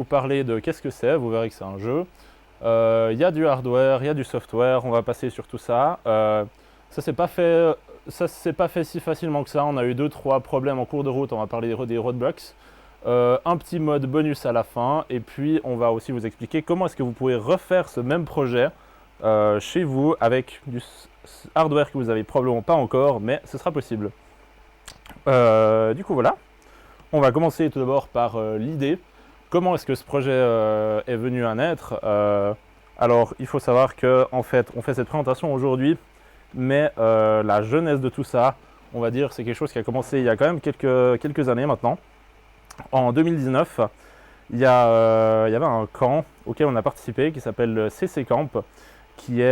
vous parler de qu'est-ce que c'est, vous verrez que c'est un jeu. Il y a du hardware, il y a du software, on va passer sur tout ça. Ça s'est pas fait, ça s'est pas fait si facilement que ça, on a eu 2-3 problèmes en cours de route, on va parler des roadblocks. Un petit mode bonus à la fin, et puis on va aussi vous expliquer comment est-ce que vous pouvez refaire ce même projet chez vous avec du hardware que vous n'avez probablement pas encore, mais ce sera possible. Du coup voilà, on va commencer tout d'abord par l'idée. Comment est-ce que ce projet est venu à naître Alors il faut savoir qu'en fait on fait cette présentation aujourd'hui, mais la genèse de tout ça, on va dire, c'est quelque chose qui a commencé il y a quand même quelques années maintenant. En 2019, il y avait un camp auquel on a participé qui s'appelle le CC Camp, qui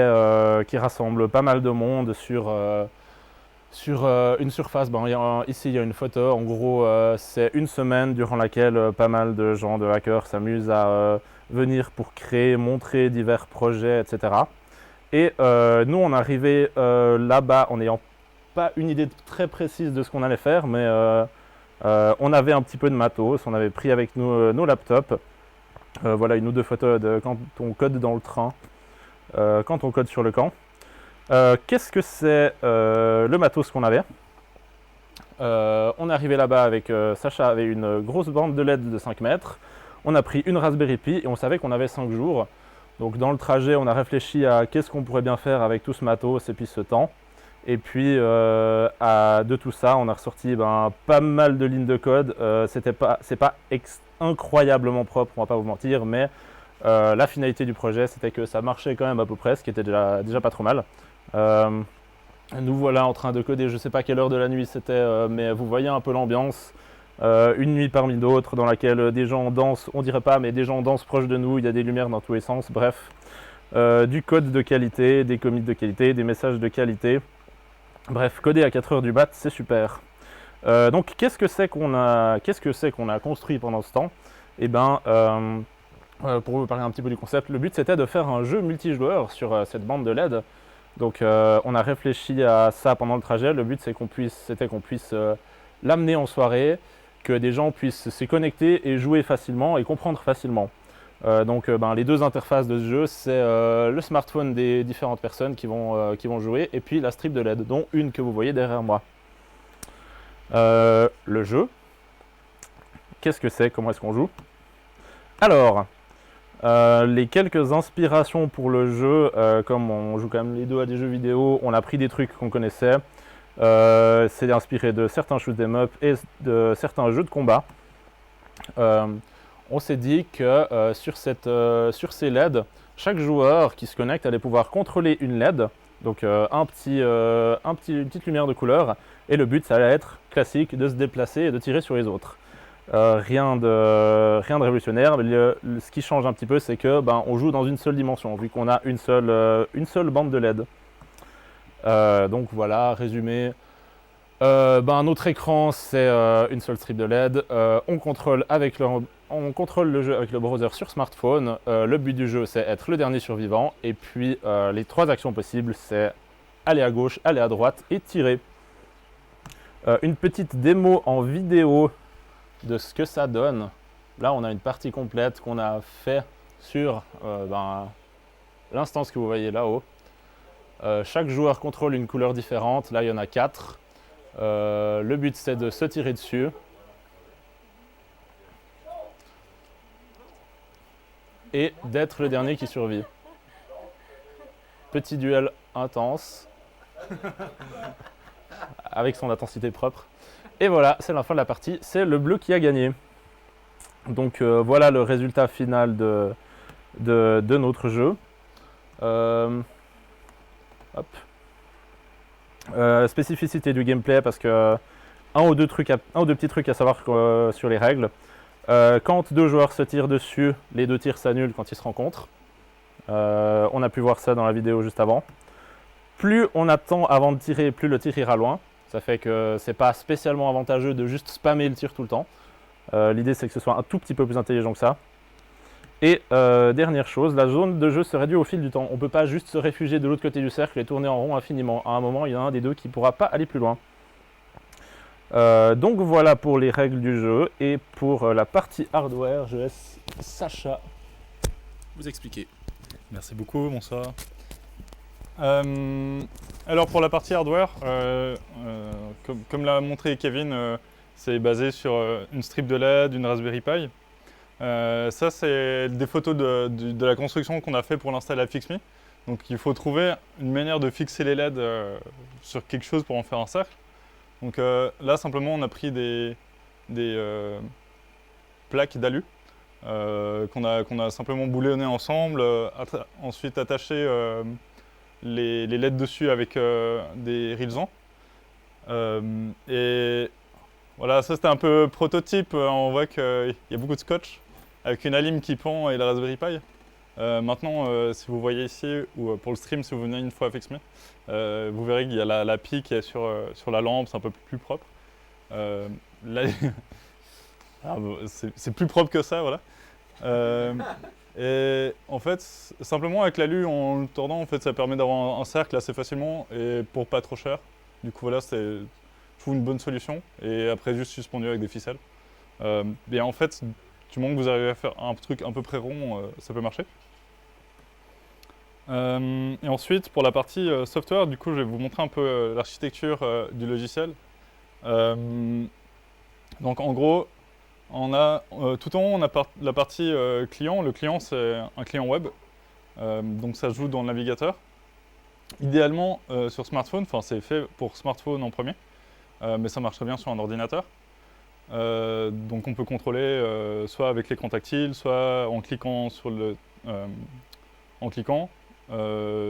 rassemble pas mal de monde sur une surface. Ici il y a une photo, en gros c'est une semaine durant laquelle pas mal de gens, de hackers, s'amusent à venir pour créer, montrer divers projets, etc. Et nous on est arrivé là-bas en n'ayant pas une idée très précise de ce qu'on allait faire, mais on avait un petit peu de matos, on avait pris avec nous nos laptops. Voilà une ou deux photos de quand on code dans le train, quand on code sur le camp. Qu'est-ce que c'est le matos qu'on avait? On est arrivé là-bas avec Sacha avait une grosse bande de LED de 5 mètres. On a pris une Raspberry Pi et on savait qu'on avait 5 jours. Donc dans le trajet, on a réfléchi à qu'est-ce qu'on pourrait bien faire avec tout ce matos et puis ce temps. Et puis de tout ça, on a ressorti pas mal de lignes de code. C'est pas incroyablement propre, on va pas vous mentir, mais la finalité du projet, c'était que ça marchait quand même à peu près, ce qui était déjà pas trop mal. Nous voilà en train de coder, je sais pas quelle heure de la nuit c'était, mais vous voyez un peu l'ambiance. Une nuit parmi d'autres dans laquelle des gens dansent, on dirait pas, mais des gens dansent proche de nous, il y a des lumières dans tous les sens, bref. Du code de qualité, des commits de qualité, des messages de qualité. Bref, coder à 4 heures du mat, c'est super. Donc qu'est-ce que c'est qu'on a construit pendant ce temps? Eh ben, pour vous parler un petit peu du concept, le but c'était de faire un jeu multijoueur sur cette bande de LED. Donc on a réfléchi à ça pendant le trajet. Le but c'était qu'on puisse l'amener en soirée, que des gens puissent s'y connecter et jouer facilement et comprendre facilement. Les deux interfaces de ce jeu, c'est le smartphone des différentes personnes qui vont jouer et puis la strip de LED, dont une que vous voyez derrière moi. Le jeu, qu'est-ce que c'est? Comment est-ce qu'on joue? Alors, les quelques inspirations pour le jeu, comme on joue quand même les deux à des jeux vidéo, on a pris des trucs qu'on connaissait. C'est inspiré de certains shoot 'em up et de certains jeux de combat. On s'est dit que sur ces LED, chaque joueur qui se connecte allait pouvoir contrôler une LED, donc une petite lumière de couleur, et le but ça allait être classique de se déplacer et de tirer sur les autres. Rien de révolutionnaire, mais ce qui change un petit peu, c'est que on joue dans une seule dimension, vu qu'on a une seule bande de LED. Donc voilà, résumé. Notre écran, c'est une seule strip de LED. On contrôle le jeu avec le browser sur smartphone. Le but du jeu, c'est être le dernier survivant. Et puis, les trois actions possibles, c'est aller à gauche, aller à droite et tirer. Une petite démo en vidéo de ce que ça donne. Là, on a une partie complète qu'on a fait sur l'instance que vous voyez là-haut. Chaque joueur contrôle une couleur différente. Là, il y en a 4. Le but, c'est de se tirer dessus. Et d'être le dernier qui survit. Petit duel intense. Avec son intensité propre. Et voilà, c'est la fin de la partie. C'est le bleu qui a gagné. Donc voilà le résultat final de notre jeu. Spécificité du gameplay, parce que un ou deux petits trucs à savoir sur les règles. Quand deux joueurs se tirent dessus, les deux tirs s'annulent quand ils se rencontrent. On a pu voir ça dans la vidéo juste avant. Plus on attend avant de tirer, plus le tir ira loin. Ça fait que c'est pas spécialement avantageux de juste spammer le tir tout le temps. L'idée c'est que ce soit un tout petit peu plus intelligent que ça. Et dernière chose, la zone de jeu se réduit au fil du temps. On ne peut pas juste se réfugier de l'autre côté du cercle et tourner en rond infiniment. À un moment, il y en a un des deux qui ne pourra pas aller plus loin. Donc voilà pour les règles du jeu. Et pour la partie hardware, je laisse Sacha vous expliquer. Merci beaucoup, bonsoir. Alors pour la partie hardware, comme l'a montré Kevin, c'est basé sur une strip de LED, une Raspberry Pi. Ça c'est des photos de la construction qu'on a fait pour l'install à FixMe. Donc il faut trouver une manière de fixer les LED sur quelque chose pour en faire un cercle. Donc là simplement on a pris des plaques d'alu qu'on a simplement boulonné ensemble, ensuite attaché les LED dessus avec des rilsans. Et voilà, ça c'était un peu prototype, on voit qu'il y a beaucoup de scotch avec une alim qui pend et la Raspberry Pi. Maintenant, si vous voyez ici, ou pour le stream, si vous venez une fois à FixMe, vous verrez qu'il y a la pie qui est sur la lampe, c'est un peu plus propre. Là, c'est plus propre que ça, voilà. Et en fait, simplement avec l'alu en le tordant, en fait, ça permet d'avoir un cercle assez facilement et pour pas trop cher. Du coup, voilà, c'est, je trouve, une bonne solution. Et après, juste suspendu avec des ficelles. Et en fait, du moment que vous arrivez à faire un truc à peu près rond, ça peut marcher. Et ensuite, pour la partie software, du coup, je vais vous montrer un peu l'architecture du logiciel. Donc, en gros, tout en haut, on a la partie client. Le client, c'est un client web. Donc, ça se joue dans le navigateur. Idéalement, sur smartphone, enfin, c'est fait pour smartphone en premier, mais ça marche très bien sur un ordinateur. Donc, on peut contrôler soit avec l'écran tactile, soit en cliquant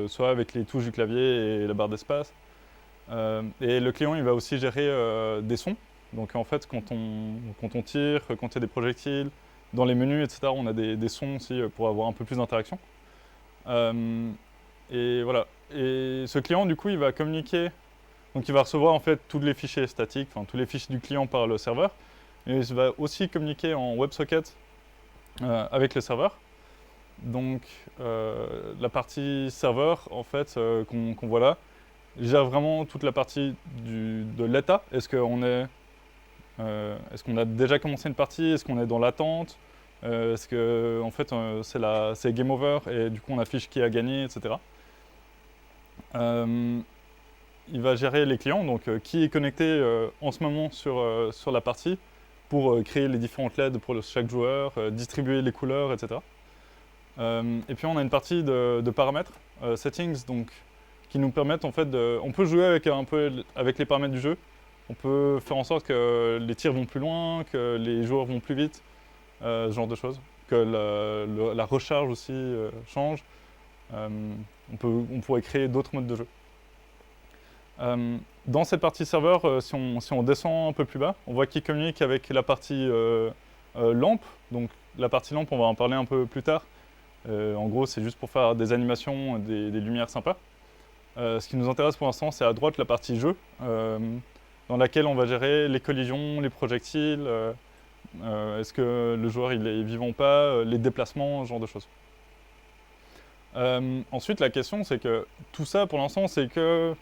soit avec les touches du clavier et la barre d'espace. Et le client, il va aussi gérer des sons. Donc en fait, quand on tire, quand il y a des projectiles, dans les menus, etc., on a des sons aussi pour avoir un peu plus d'interaction. Et voilà. Et ce client, du coup, il va communiquer. Donc il va recevoir en fait tous les fichiers statiques, enfin tous les fichiers du client par le serveur. Et il va aussi communiquer en WebSocket avec le serveur. Donc la partie serveur, en fait, qu'on voit là, gère vraiment toute la partie de l'état. Est-ce qu'on a déjà commencé une partie? Est-ce qu'on est dans l'attente? Est-ce que en fait, c'est game over et du coup on affiche qui a gagné, etc. Il va gérer les clients, donc qui est connecté en ce moment sur la partie pour créer les différentes LED pour chaque joueur, distribuer les couleurs, etc. Et puis on a une partie de paramètres, settings, donc qui nous permettent en fait on peut jouer avec les paramètres du jeu. On peut faire en sorte que les tirs vont plus loin, que les joueurs vont plus vite, ce genre de choses. Que la recharge aussi change. On pourrait créer d'autres modes de jeu. Dans cette partie serveur, si on descend un peu plus bas, on voit qu'il communique avec la partie lampe. Donc la partie lampe, on va en parler un peu plus tard. En gros, c'est juste pour faire des animations, des lumières sympas. Ce qui nous intéresse pour l'instant, c'est à droite la partie jeu, dans laquelle on va gérer les collisions, les projectiles, est-ce que le joueur il est vivant ou pas, les déplacements, ce genre de choses. Ensuite, la question, c'est que tout ça, pour l'instant, c'est que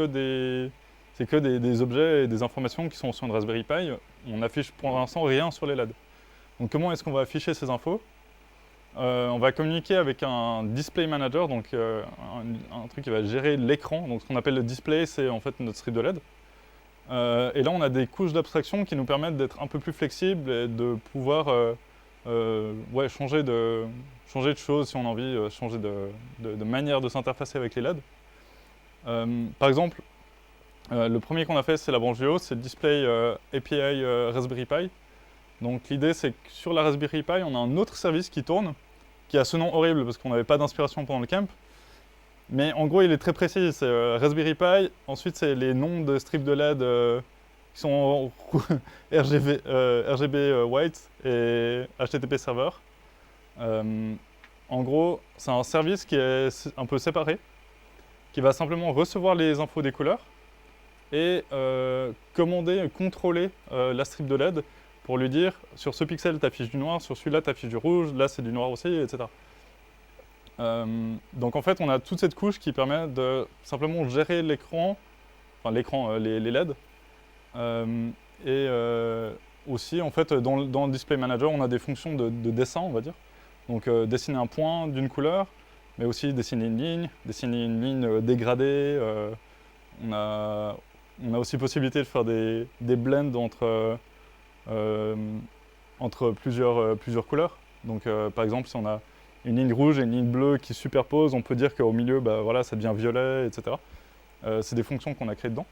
des objets et des informations qui sont sur une Raspberry Pi. On affiche pour l'instant rien sur les LED. Donc comment est-ce qu'on va afficher ces infos? On va communiquer avec un display manager, donc un truc qui va gérer l'écran. Donc ce qu'on appelle le display, c'est en fait notre strip de LED. Et là, on a des couches d'abstraction qui nous permettent d'être un peu plus flexibles et de pouvoir changer de choses si on a envie, changer de manière de s'interfacer avec les LED. Par exemple, le premier qu'on a fait, c'est la branche VO, c'est le display API Raspberry Pi. Donc l'idée, c'est que sur la Raspberry Pi, on a un autre service qui tourne, qui a ce nom horrible parce qu'on n'avait pas d'inspiration pendant le camp. Mais en gros, il est très précis. C'est Raspberry Pi. Ensuite, c'est les noms de strips de LED qui sont RGB white et HTTP server. En gros, c'est un service qui est un peu séparé, qui va simplement recevoir les infos des couleurs et contrôler la strip de LED pour lui dire sur ce pixel, tu affiches du noir, sur celui-là, tu affiches du rouge, là, c'est du noir aussi, etc. Donc en fait, on a toute cette couche qui permet de simplement gérer l'écran, enfin les LED, et aussi, en fait, dans le Display Manager, on a des fonctions de dessin, on va dire. Donc dessiner un point d'une couleur, mais aussi dessiner une ligne dégradée. On a, on a aussi possibilité de faire des blends euh, entre plusieurs couleurs. Donc par exemple, si on a une ligne rouge et une ligne bleue qui se superposent, on peut dire qu'au milieu, bah, voilà, ça devient violet, etc. C'est des fonctions qu'on a créées dedans.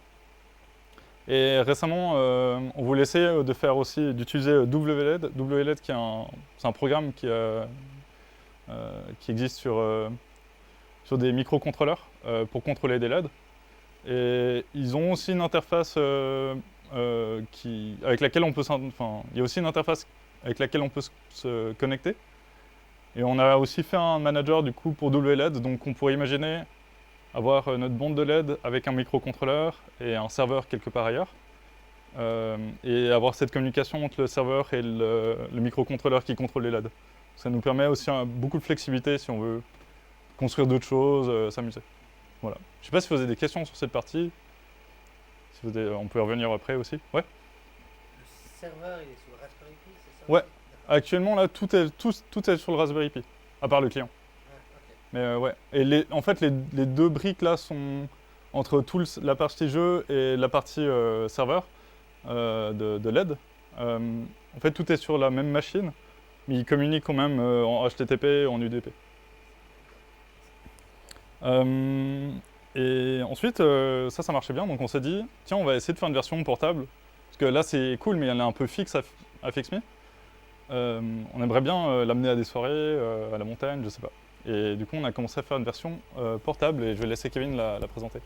Et récemment, on voulait essayer de faire aussi, d'utiliser WLED. WLED, c'est un programme qui existe sur des microcontrôleurs pour contrôler des LED. Et ils ont aussi une interface avec laquelle on peut, enfin, il y a aussi une interface avec laquelle on peut se connecter. Et on a aussi fait un manager du coup pour WLED, donc on pourrait imaginer avoir notre bande de LED avec un microcontrôleur et un serveur quelque part ailleurs. Et avoir cette communication entre le serveur et le microcontrôleur qui contrôle les LED. Ça nous permet aussi beaucoup de flexibilité si on veut construire d'autres choses, s'amuser. Voilà. Je ne sais pas si vous avez des questions sur cette partie. Si on peut y revenir après aussi. Ouais. Le serveur, il est sur le Raspberry Pi, c'est ça? Ouais. D'accord. Actuellement, là, tout est sur le Raspberry Pi, à part le client. Ouais, ok. Mais ouais. Et en fait, les deux briques là sont entre la partie jeu et la partie serveur de LED. En fait, tout est sur la même machine, mais ils communiquent quand même en HTTP et en UDP. Et ensuite, ça marchait bien, donc on s'est dit, tiens, on va essayer de faire une version portable. Parce que là, c'est cool, mais elle est un peu fixe à FixMe. On aimerait bien l'amener à des soirées, à la montagne, je sais pas. Et du coup, on a commencé à faire une version portable et je vais laisser Kevin la présenter.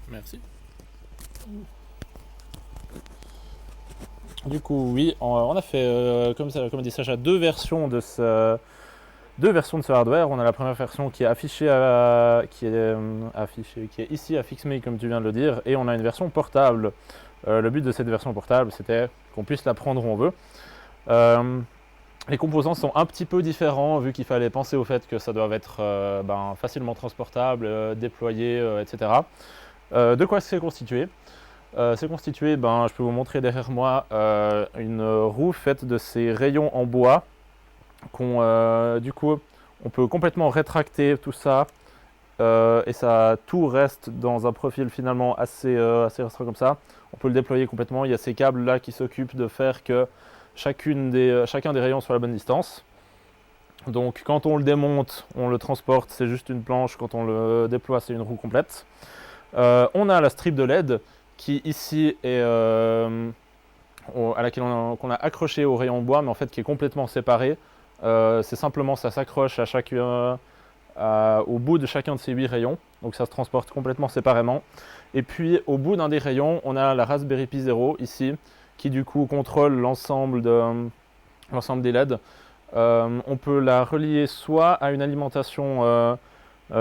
Merci. Du coup, oui, on a fait, comme dit Sacha, deux versions de ce hardware. On a la première version qui est affichée, qui est ici à FixMe, comme tu viens de le dire, et on a une version portable. Le but de cette version portable, c'était qu'on puisse la prendre où on veut. Les composants sont un petit peu différents, vu qu'il fallait penser au fait que ça doit être facilement transportable, déployé, etc. De quoi c'est constitué? C'est constitué, je peux vous montrer derrière moi, une roue faite de ces rayons en bois du coup, on peut complètement rétracter tout ça et ça tout reste dans un profil finalement assez restreint comme ça. On peut le déployer complètement. Il y a ces câbles là qui s'occupent de faire que chacun des rayons soit à la bonne distance. Donc quand on le démonte, on le transporte, c'est juste une planche. Quand on le déploie, c'est une roue complète. On a la strip de LED qui ici est à laquelle qu'on a accroché au rayon bois, mais en fait qui est complètement séparée. C'est simplement, ça s'accroche au bout de chacun de ces 8 rayons, donc ça se transporte complètement séparément. Et puis au bout d'un des rayons, on a la Raspberry Pi Zero ici, qui du coup contrôle l'ensemble des LED. On peut la relier soit à une alimentation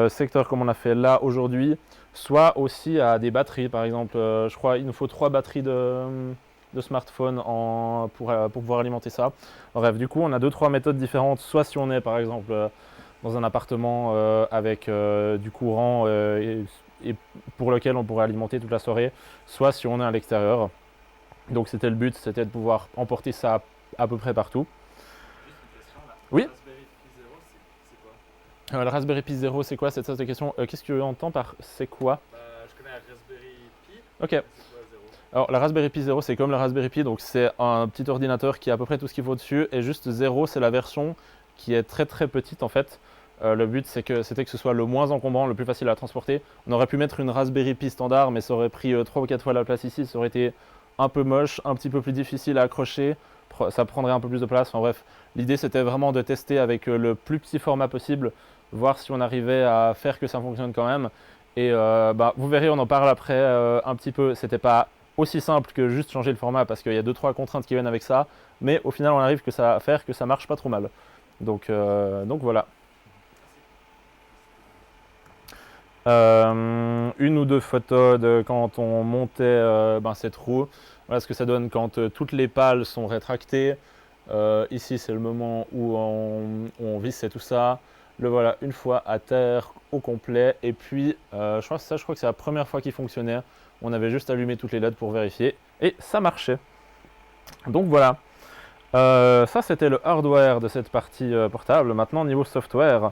secteur comme on a fait là aujourd'hui, soit aussi à des batteries. Par exemple, je crois qu'il nous faut 3 batteries de smartphone pour pouvoir alimenter ça. Bref, du coup, on a 2-3 méthodes différentes. Soit si on est par exemple dans un appartement avec du courant et pour lequel on pourrait alimenter toute la soirée, soit si on est à l'extérieur. Donc c'était le but, c'était de pouvoir emporter ça à peu près partout. Juste une question là. Oui. Raspberry Pi Zero, c'est quoi? Le Raspberry Pi Zero, c'est quoi cette sorte de question? Qu'est-ce que tu entends par c'est quoi? Bah, je connais la Raspberry Pi. Ok. C'est quoi Zero? Alors la Raspberry Pi Zero, c'est comme le Raspberry Pi, donc c'est un petit ordinateur qui a à peu près tout ce qu'il faut dessus, et juste Zero, c'est la version qui est très très petite en fait. Le but c'était que ce soit le moins encombrant, le plus facile à transporter. On aurait pu mettre une Raspberry Pi standard, mais ça aurait pris 3 ou 4 fois la place ici, ça aurait été un peu moche, un petit peu plus difficile à accrocher, ça prendrait un peu plus de place. Enfin bref, l'idée c'était vraiment de tester avec le plus petit format possible, voir si on arrivait à faire que ça fonctionne quand même. Et vous verrez, on en parle après un petit peu. C'était pas aussi simple que juste changer le format parce qu'il y a 2-3 contraintes qui viennent avec ça, mais au final on arrive à faire que ça marche pas trop mal. Donc voilà. Une ou deux photos de quand on montait cette roue. Voilà ce que ça donne quand toutes les pales sont rétractées. Ici c'est le moment où on vissait tout ça. Le voilà une fois à terre au complet. Et puis je crois que c'est la première fois qu'il fonctionnait. On avait juste allumé toutes les LED pour vérifier et ça marchait. Donc voilà. Ça c'était le hardware de cette partie portable. Maintenant niveau software,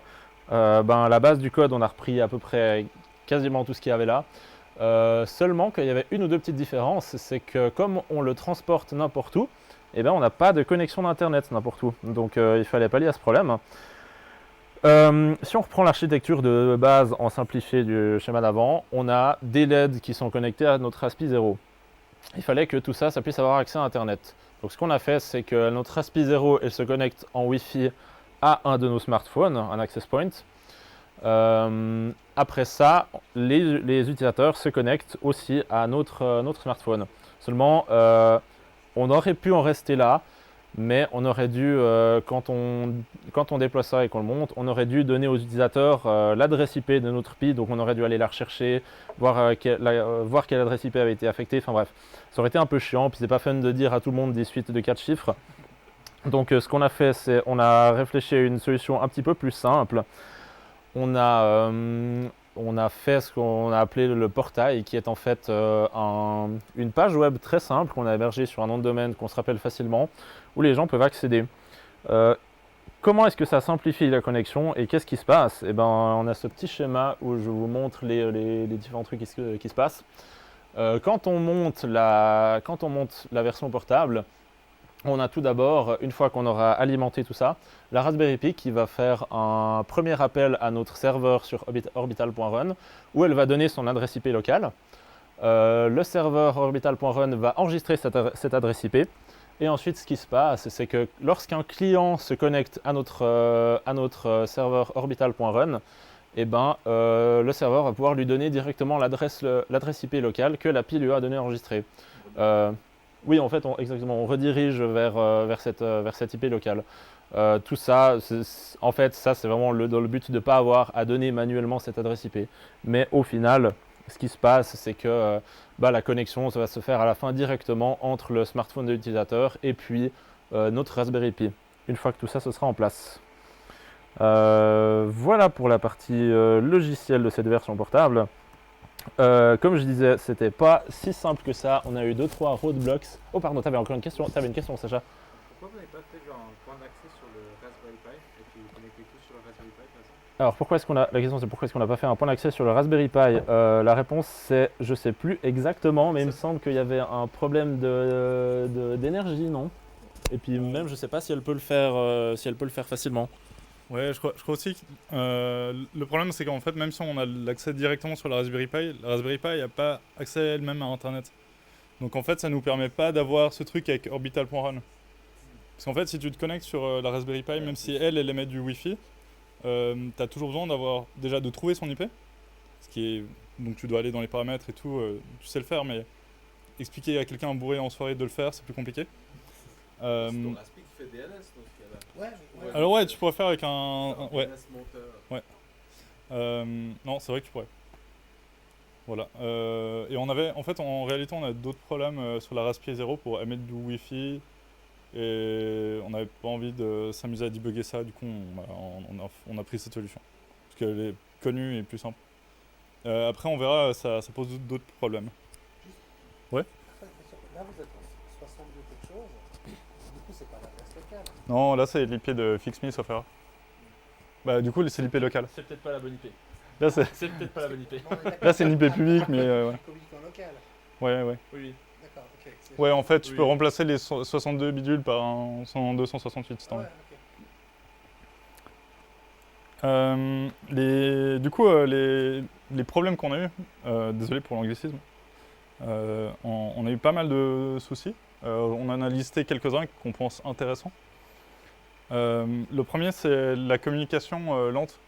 à la base du code on a repris à peu près quasiment tout ce qu'il y avait là. Seulement qu'il y avait une ou deux petites différences, c'est que comme on le transporte n'importe où, eh ben, on n'a pas de connexion d'internet n'importe où. Donc il fallait pallier à ce problème. Si on reprend l'architecture de base en simplifié du schéma d'avant, on a des LED qui sont connectés à notre ASPI 0. Il fallait que tout ça, ça puisse avoir accès à internet. Donc ce qu'on a fait, c'est que notre ASPI 0 elle se connecte en Wi-Fi à un de nos smartphones, un access point. Après ça, les utilisateurs se connectent aussi à notre smartphone. Seulement, on aurait pu en rester là, mais on aurait dû, quand on déploie ça et qu'on le monte, on aurait dû donner aux utilisateurs l'adresse IP de notre PI, donc on aurait dû aller la rechercher, voir quelle adresse IP avait été affectée, enfin bref. Ça aurait été un peu chiant, puis c'est pas fun de dire à tout le monde des suites de 4 chiffres. Donc ce qu'on a fait, c'est on a réfléchi à une solution un petit peu plus simple. On a fait ce qu'on a appelé le portail, qui est en fait une page web très simple qu'on a hébergée sur un nom de domaine qu'on se rappelle facilement, où les gens peuvent accéder. Comment est-ce que ça simplifie la connexion et qu'est-ce qui se passe? Eh ben, on a ce petit schéma où je vous montre les différents trucs qui se passent. Quand on monte la version portable, on a tout d'abord, une fois qu'on aura alimenté tout ça, la Raspberry Pi qui va faire un premier appel à notre serveur sur orbital.run où elle va donner son adresse IP locale. Le serveur orbital.run va enregistrer cette adresse IP. Et ensuite, ce qui se passe, c'est que lorsqu'un client se connecte à notre serveur orbital.run, eh ben, le serveur va pouvoir lui donner directement l'adresse IP locale que la Pi lui a donné enregistrée. Oui, en fait, exactement, on redirige vers cette IP locale. Tout ça, en fait, ça c'est vraiment dans le but de ne pas avoir à donner manuellement cette adresse IP. Mais au final, ce qui se passe, c'est que la connexion ça va se faire à la fin directement entre le smartphone de l'utilisateur et puis notre Raspberry Pi, une fois que tout ça ce sera en place. Voilà pour la partie logicielle de cette version portable. Comme je disais, c'était pas si simple que ça. On a eu 2-3 roadblocks. Oh pardon, t'avais encore une question. T'avais une question, Sacha. Pourquoi vous n'avez pas fait genre un point d'accès sur le Raspberry Pi et puis vous connectez tout sur le Raspberry Pi comme ça? Alors la question c'est pourquoi est-ce qu'on n'a pas fait un point d'accès sur le Raspberry Pi? La réponse c'est je sais plus exactement, mais il me semble qu'il y avait un problème d'énergie, non? Et puis même je sais pas si elle peut le faire facilement. Ouais, je crois aussi que le problème c'est qu'en fait, même si on a l'accès directement sur la Raspberry Pi n'a pas accès elle-même à Internet. Donc en fait, ça nous permet pas d'avoir ce truc avec orbital.run. Parce qu'en fait, si tu te connectes sur la Raspberry Pi, même si elle émet du Wi-Fi, tu as toujours besoin de trouver son IP. Donc tu dois aller dans les paramètres et tout, tu sais le faire, mais expliquer à quelqu'un bourré en soirée de le faire, c'est plus compliqué. C'est ton Raspberry qui fait DNS dans ce cas-là. Ouais. Alors ouais, tu pourrais faire avec un... Ouais. DNS monteur. Non, c'est vrai que tu pourrais. Voilà. Et en réalité, on a d'autres problèmes sur la Raspberry 0 pour émettre du Wi-Fi. Et on n'avait pas envie de s'amuser à débugger ça, du coup on a pris cette solution. Parce qu'elle est connue et plus simple. Après on verra, ça pose d'autres problèmes. Ouais. Là vous êtes en 62 quelque chose, du coup c'est pas l'adresse locale. Non, là c'est l'IP de FixMe sauf erreur. Bah du coup c'est l'IP local. C'est peut-être pas la bonne IP. Là c'est peut-être pas la bonne IP. là, c'est une IP publique mais ouais. Communique en local. Ouais. Oui. D'accord, ok. Ouais, en fait tu Oui. peux remplacer les 62 bidules par un 102.168 si t'en veux. Ouais, ok. Du coup, les problèmes qu'on a eu, désolé pour l'anglicisme, on a eu pas mal de soucis. On en a listé quelques-uns qu'on pense intéressants. Le premier, c'est la communication lente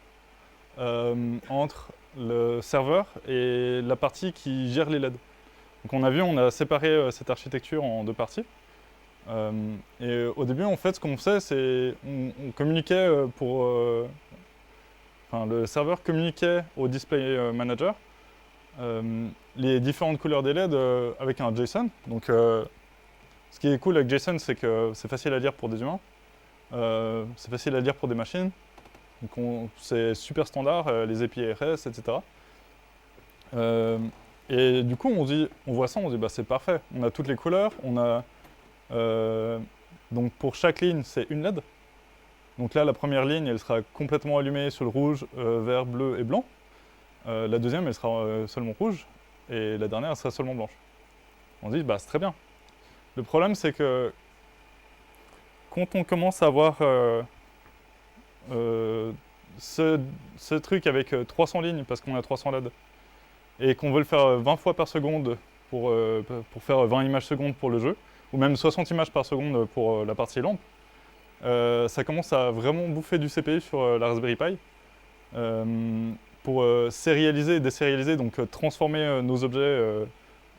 entre le serveur et la partie qui gère les LED. Donc on a séparé cette architecture en deux parties. Et au début, en fait, ce qu'on faisait, c'est on communiquait le serveur communiquait au display manager les différentes couleurs des LED avec un JSON. Donc, ce qui est cool avec JSON, c'est que c'est facile à lire pour des humains, c'est facile à lire pour des machines. Donc, c'est super standard, les API RS, etc. Et du coup, on voit ça, on se dit bah c'est parfait. On a toutes les couleurs, on a donc pour chaque ligne, c'est une LED. Donc là, la première ligne, elle sera complètement allumée sur le rouge, vert, bleu et blanc. La deuxième, elle sera seulement rouge. Et la dernière, elle sera seulement blanche. On se dit, bah c'est très bien. Le problème, c'est que quand on commence à avoir ce truc avec 300 lignes, parce qu'on a 300 LED, et qu'on veut le faire 20 fois par seconde pour faire 20 images secondes pour le jeu, ou même 60 images par seconde pour la partie lampe, ça commence à vraiment bouffer du CPU sur la Raspberry Pi pour sérialiser et désérialiser, donc transformer nos objets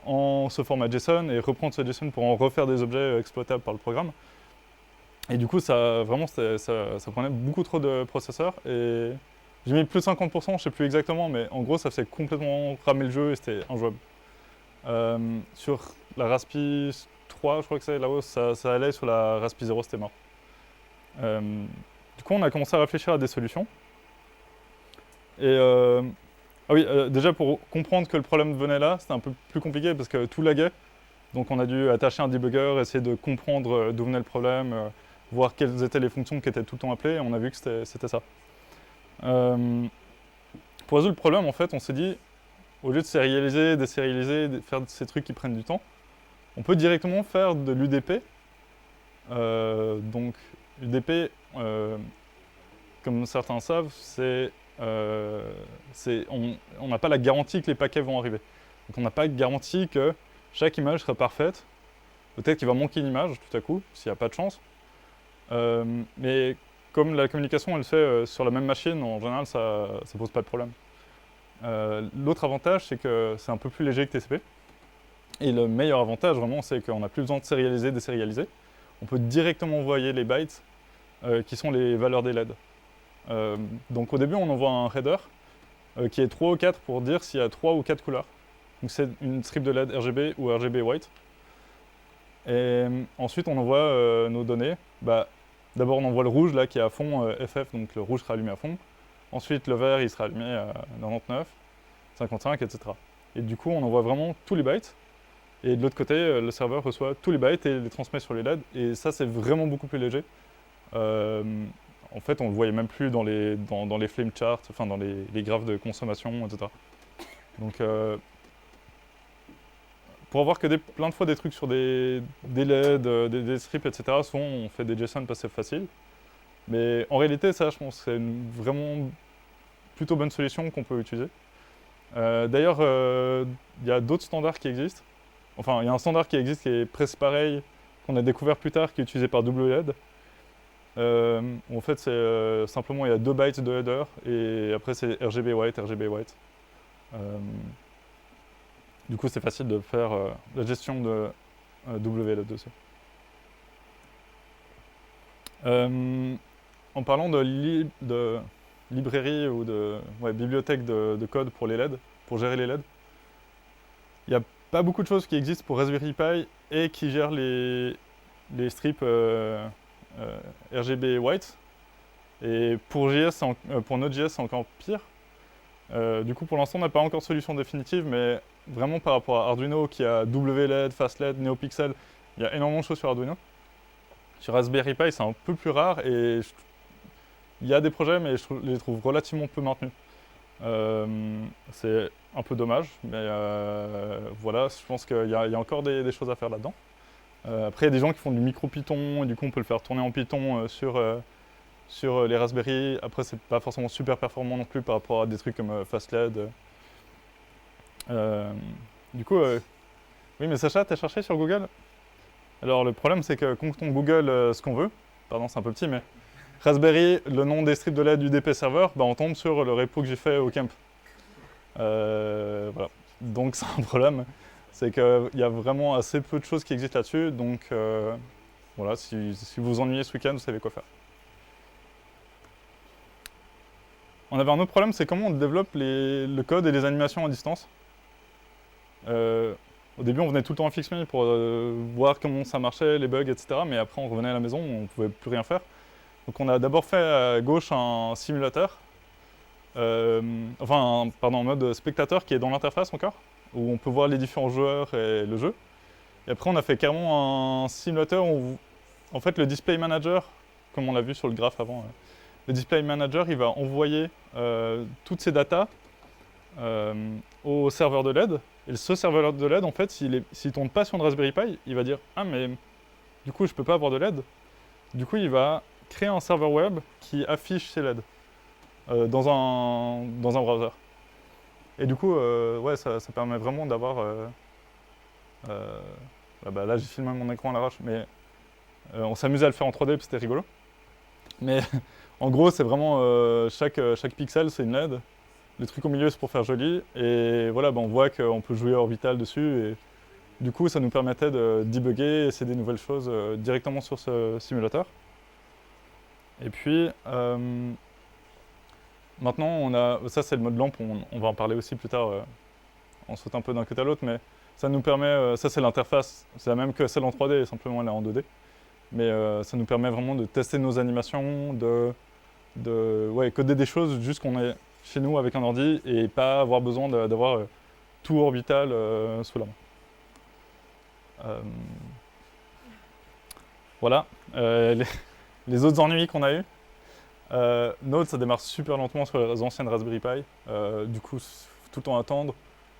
en ce format JSON et reprendre ce JSON pour en refaire des objets exploitables par le programme. Et du coup, ça prenait beaucoup trop de processeurs et j'ai mis plus de 50%, je ne sais plus exactement, mais en gros, ça faisait complètement ramer le jeu et c'était injouable. Sur la Raspi 3, je crois que c'est là-haut, ça allait, sur la Raspi 0, c'était mort. Du coup, on a commencé à réfléchir à des solutions. Et déjà, pour comprendre que le problème venait là, c'était un peu plus compliqué parce que tout laguait. Donc on a dû attacher un debugger, essayer de comprendre d'où venait le problème, voir quelles étaient les fonctions qui étaient tout le temps appelées, et on a vu que c'était ça. Pour résoudre le problème, en fait, on s'est dit, au lieu de sérialiser, désérialiser, faire ces trucs qui prennent du temps, on peut directement faire de l'UDP. Donc l'UDP, comme certains savent, on n'a pas la garantie que les paquets vont arriver. Donc on n'a pas de garantie que chaque image sera parfaite. Peut-être qu'il va manquer une image tout à coup, s'il n'y a pas de chance. Mais comme la communication elle se fait sur la même machine, en général ça ne pose pas de problème. L'autre avantage, c'est que c'est un peu plus léger que TCP. Et le meilleur avantage vraiment, c'est qu'on n'a plus besoin de sérialiser, désérialiser. On peut directement envoyer les bytes qui sont les valeurs des LED. Donc au début, on envoie un header qui est 3 ou 4 pour dire s'il y a 3 ou 4 couleurs. Donc c'est une strip de LED RGB ou RGB white. Et ensuite, on envoie nos données. D'abord, on envoie le rouge là qui est à fond FF, donc le rouge sera allumé à fond. Ensuite, le vert, il sera allumé à 99, 55, etc. Et du coup, on envoie vraiment tous les bytes. Et de l'autre côté, le serveur reçoit tous les bytes et les transmet sur les LED. Et ça, c'est vraiment beaucoup plus léger. En fait, on le voyait même plus dans les flame charts, enfin dans les graphes de consommation, etc. Donc, pour avoir que plein de fois des trucs sur des LED, des strips, etc., souvent on fait des JSON parce que c'est facile. Mais en réalité, ça, je pense que c'est une vraiment plutôt bonne solution qu'on peut utiliser. D'ailleurs, il y a d'autres standards qui existent. Enfin, il y a un standard qui existe qui est presque pareil, qu'on a découvert plus tard, qui est utilisé par WLED. En fait, c'est simplement il y a 2 bytes de header et après c'est RGB white, RGB white. Du coup, c'est facile de faire la gestion de WLED dessus. En parlant de librairie ou de bibliothèque de code pour les LED, pour gérer les LED, il n'y a pas beaucoup de choses qui existent pour Raspberry Pi et qui gèrent les strips RGB white. Et pour Node.js, c'est encore pire. Du coup, pour l'instant, on n'a pas encore de solution définitive, mais vraiment par rapport à Arduino qui a WLED, FastLED, NeoPixel, il y a énormément de choses sur Arduino. Sur Raspberry Pi, c'est un peu plus rare et il y a des projets, mais je les trouve relativement peu maintenus. C'est un peu dommage, mais voilà, je pense qu'il y a encore des choses à faire là-dedans. Après, il y a des gens qui font du micro-Python, et du coup, on peut le faire tourner en Python sur les Raspberry. Après, c'est pas forcément super performant non plus par rapport à des trucs comme FastLED. Du coup, oui, mais Sacha, t'as cherché sur Google? Alors, le problème, c'est que quand on Google ce qu'on veut, pardon, c'est un peu petit, mais Raspberry, le nom des strips de LED du DP server, on tombe sur le repo que j'ai fait au camp. Voilà. Donc, c'est un problème. C'est qu'il y a vraiment assez peu de choses qui existent là-dessus. Donc, voilà, si vous vous ennuyez ce week-end, vous savez quoi faire. On avait un autre problème, c'est comment on développe le code et les animations à distance. Au début, on venait tout le temps à FixMe pour voir comment ça marchait, les bugs, etc. Mais après, on revenait à la maison, on ne pouvait plus rien faire. Donc, on a d'abord fait à gauche un simulateur, en mode spectateur qui est dans l'interface encore. où on peut voir les différents joueurs et le jeu. Et après, on a fait carrément un simulateur où, en fait, le display manager, comme on l'a vu sur le graphe avant, le display manager, il va envoyer toutes ces datas au serveur de LED. Et ce serveur de LED, en fait, s'il ne tourne pas sur une Raspberry Pi, il va dire « Ah, mais du coup, je ne peux pas avoir de LED ». Du coup, il va créer un serveur web qui affiche ces LED dans un browser. Et du coup, ouais, ça permet vraiment d'avoir... là, j'ai filmé mon écran à l'arrache, mais on s'amusait à le faire en 3D, puis c'était rigolo. Mais en gros, c'est vraiment chaque pixel, c'est une LED. Le truc au milieu, c'est pour faire joli. Et voilà, on voit qu'on peut jouer Orbital dessus. Et du coup, ça nous permettait de debugger, essayer des nouvelles choses directement sur ce simulateur. Et puis, maintenant, ça c'est le mode lampe, on va en parler aussi plus tard, on saute un peu d'un côté à l'autre, mais ça nous permet, ça c'est l'interface, c'est la même que celle en 3D, simplement elle est en 2D. Mais ça nous permet vraiment de tester nos animations, de coder des choses juste qu'on est chez nous avec un ordi et pas avoir besoin d'avoir tout orbital sous la main. Voilà, les autres ennuis qu'on a eu. Node, ça démarre super lentement sur les anciennes Raspberry Pi. Du coup, faut tout le temps attendre.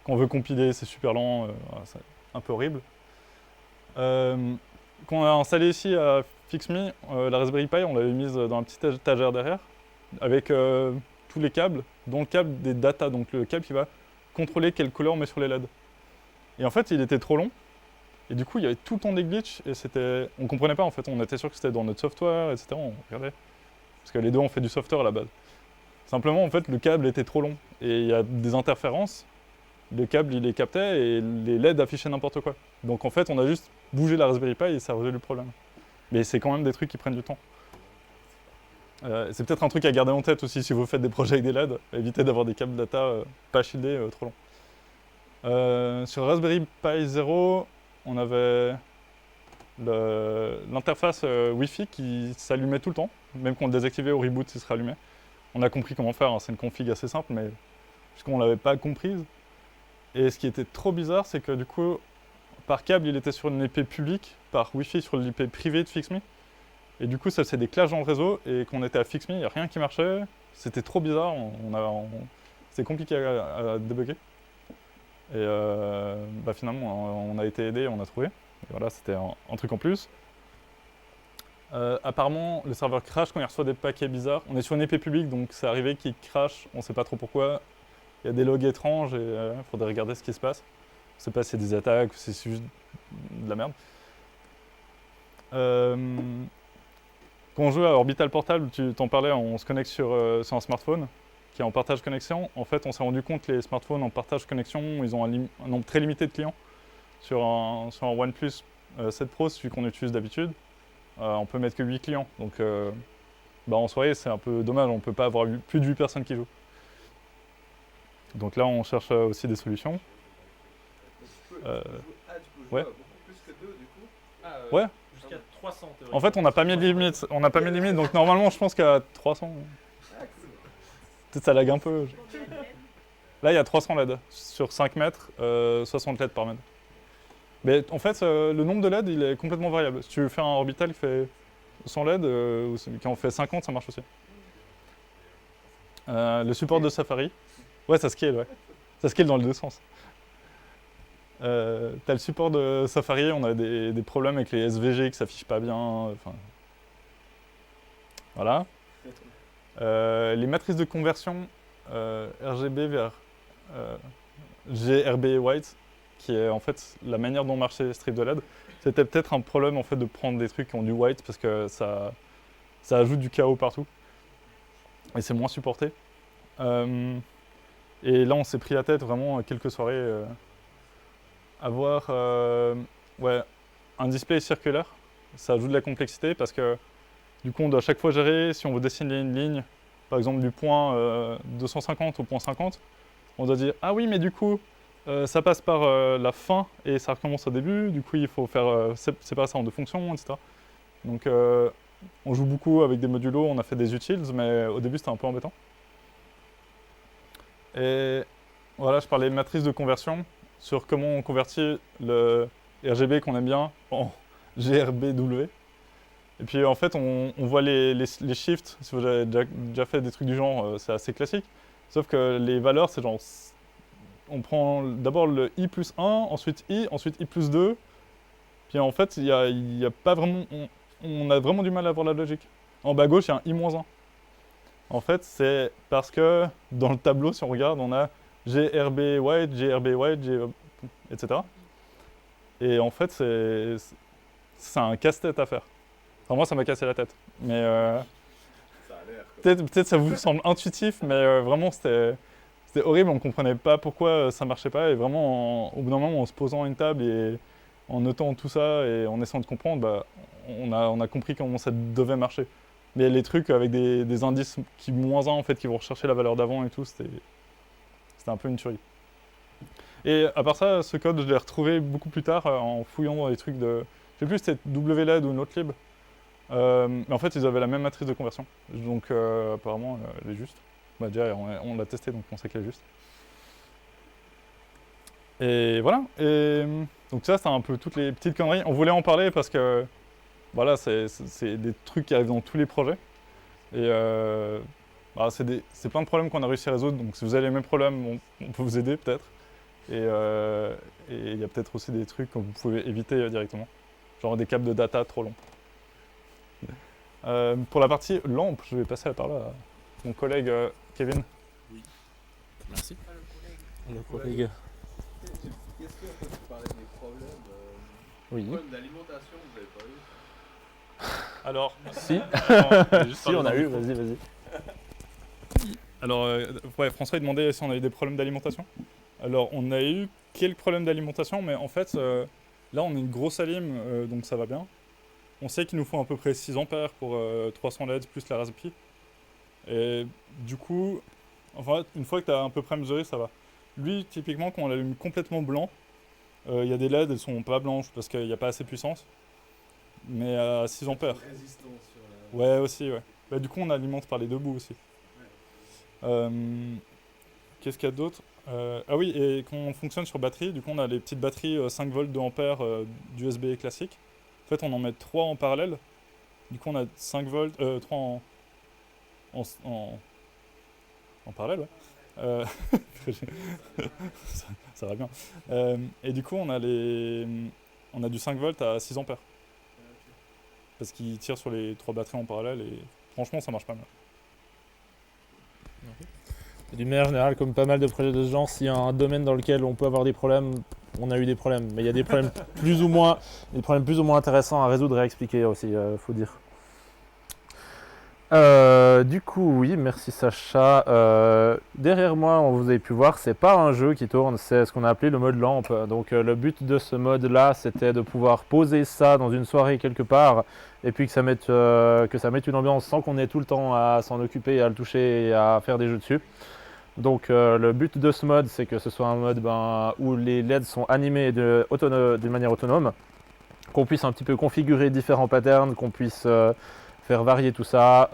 Quand on veut compiler, c'est super lent, c'est un peu horrible. Quand on a installé ici à FixMe, la Raspberry Pi, on l'avait mise dans un petit étagère derrière, avec tous les câbles, dont le câble des data, donc le câble qui va contrôler quelle couleur on met sur les LED. Et en fait, il était trop long, et du coup, il y avait tout le temps des glitches, et on comprenait pas en fait, on était sûr que c'était dans notre software, etc. On regardait. Parce que les deux, on fait du software à la base. Simplement, en fait, le câble était trop long, et il y a des interférences, le câble, il les captait, et les LED affichaient n'importe quoi. Donc en fait, on a juste bougé la Raspberry Pi, et ça a résolu le problème. Mais c'est quand même des trucs qui prennent du temps. C'est peut-être un truc à garder en tête aussi si vous faites des projets avec des LED. Évitez d'avoir des câbles data pas shieldés trop longs. Sur Raspberry Pi 0, on avait l'interface Wi-Fi qui s'allumait tout le temps. Même quand on le désactivait au reboot, il se rallumait. On a compris comment faire, hein. C'est une config assez simple, mais puisqu'on ne l'avait pas comprise. Et ce qui était trop bizarre, c'est que du coup, par câble, il était sur une IP publique, par Wi-Fi sur l'IP privée de FixMe. Et du coup, ça faisait des clashs dans le réseau, et quand on était à FixMe, il n'y a rien qui marchait. C'était trop bizarre, c'était compliqué à débugger. Et finalement, on a été aidé, on a trouvé. Et voilà, c'était un truc en plus. Apparemment, le serveur crash quand il reçoit des paquets bizarres. On est sur une IP publique, donc c'est arrivé qu'il crash, on ne sait pas trop pourquoi. Il y a des logs étranges, et il faudrait regarder ce qui se passe. On ne sait pas si c'est des attaques ou si c'est juste de la merde. Quand on joue à Orbital Portable, tu t'en parlais, on se connecte sur un smartphone qui est en partage connexion. En fait, on s'est rendu compte que les smartphones en partage connexion, ils ont un nombre très limité de clients. Sur un OnePlus 7 Pro, celui qu'on utilise d'habitude, on peut mettre que 8 clients. Donc en soirée, c'est un peu dommage, on ne peut pas avoir plus de 8 personnes qui jouent. Donc là, on cherche aussi des solutions. Tu peux jouer ouais. à beaucoup plus que 2 du coup. Ouais. Jusqu'à 300 théoriquement. En fait, on n'a pas mis de limite. On n'a pas mis de limite, donc normalement, je pense qu'à 300. Peut-être ça lag un peu. Là, il y a 300 LED sur 5 mètres, 60 LED par mètre. Mais en fait, le nombre de LED, il est complètement variable. Si tu fais un orbital qui fait 100 LED, ou qui en fait 50, ça marche aussi. Le support de Safari. Ouais, ça scale, ouais. Ça scale dans les deux sens. T'as le support de Safari, on a des problèmes avec les SVG qui s'affichent pas bien. Enfin, voilà. Les matrices de conversion RGB vers GRB white, qui est en fait la manière dont marchait les strips de LED. C'était peut-être un problème en fait de prendre des trucs qui ont du white parce que ça ajoute du chaos partout. Et c'est moins supporté. Et là, on s'est pris la tête vraiment quelques soirées. Avoir un display circulaire, ça ajoute de la complexité parce que du coup on doit à chaque fois gérer, si on veut dessiner une ligne, par exemple du point 250 au point 50, on doit dire ah oui mais du coup ça passe par la fin et ça recommence au début, du coup il faut faire séparer ça en deux fonctions, etc. Donc on joue beaucoup avec des modulos, on a fait des utils, mais au début c'était un peu embêtant. Et voilà, je parlais de matrice de conversion. sur comment on convertit le RGB qu'on aime bien en GRBW. Et puis en fait, on voit les shifts, si vous avez déjà fait des trucs du genre, c'est assez classique. Sauf que les valeurs, c'est genre, on prend d'abord le I plus 1, ensuite I plus 2. Puis en fait, il y a pas vraiment, on a vraiment du mal à voir la logique. En bas à gauche, il y a un I moins 1. En fait, c'est parce que dans le tableau, si on regarde, on a GRB white, etc. Et en fait, c'est un casse-tête à faire. Enfin, moi, ça m'a cassé la tête. Mais Ça a l'air. peut-être ça vous semble intuitif, mais vraiment, c'était horrible. On ne comprenait pas pourquoi ça marchait pas. Et vraiment, au bout d'un moment, en se posant à une table et en notant tout ça et en essayant de comprendre, bah, on a compris comment ça devait marcher. Mais les trucs avec des indices qui moins 1 en fait, qui vont rechercher la valeur d'avant et tout, c'était un peu une tuerie. Et à part ça, ce code, je l'ai retrouvé beaucoup plus tard en fouillant dans les trucs de... Je sais plus si c'était WLED ou Notlib. Mais en fait, ils avaient la même matrice de conversion. Donc apparemment, elle est juste. Bah, déjà, on l'a testé, donc on sait qu'elle est juste. Et voilà. Et donc ça, c'est un peu toutes les petites conneries. On voulait en parler parce que voilà, c'est des trucs qui arrivent dans tous les projets. Et bah, c'est plein de problèmes qu'on a réussi à résoudre. Donc si vous avez les mêmes problèmes, on peut vous aider peut-être. Et il y a peut-être aussi des trucs que vous pouvez éviter directement. Genre des câbles de data trop longs. Pour la partie lampe, je vais passer la parole à mon collègue Kevin. Merci. Ah, le Le collègue. Qu'est-ce qu'on peut parler des problèmes Oui. problèmes d'alimentation, vous n'avez pas eu? Alors, Si. juste Si, on a parler eu, dans le micro. vas-y. Alors, ouais, François il demandait si on avait des problèmes d'alimentation. Alors, on a eu quelques problèmes d'alimentation, mais en fait, là, on a une grosse alim, donc ça va bien. On sait qu'il nous faut à peu près 6 ampères pour 300 LED plus la Raspberry Pi. Et du coup, enfin, une fois que tu as à peu près mesuré, ça va. Lui, typiquement, quand on l'allume complètement blanc, il y a des LED, elles sont pas blanches parce qu'il n'y a pas assez de puissance. Mais à 6 ampères. Résistance sur la... Ouais, aussi, ouais. Bah, du coup, on alimente par les deux bouts aussi. Qu'est-ce qu'il y a d'autre? Ah oui, et quand on fonctionne sur batterie, du coup, on a les petites batteries 5 volts 2 ampères d'USB classique. En fait, on en met 3 en parallèle. Du coup, on a 5 volts, 3 en parallèle, ouais. Ça va bien. Et du coup, on a du 5 volts à 6 ampères. Parce qu'il tire sur les 3 batteries en parallèle et franchement, ça marche pas mal. D'une manière générale, comme pas mal de projets de ce genre, s'il y a un domaine dans lequel on peut avoir des problèmes, on a eu des problèmes. Mais il y a des problèmes plus ou moins intéressants à résoudre et à expliquer aussi, faut dire. Du coup, oui, merci Sacha. Derrière moi, vous avez pu voir, c'est pas un jeu qui tourne, c'est ce qu'on a appelé le mode lampe. Donc le but de ce mode-là, c'était de pouvoir poser ça dans une soirée quelque part, et puis que ça mette une ambiance sans qu'on ait tout le temps à s'en occuper, à le toucher et à faire des jeux dessus. Donc le but de ce mode, c'est que ce soit un mode où les LED sont animés d'une manière autonome, qu'on puisse un petit peu configurer différents patterns, qu'on puisse faire varier tout ça,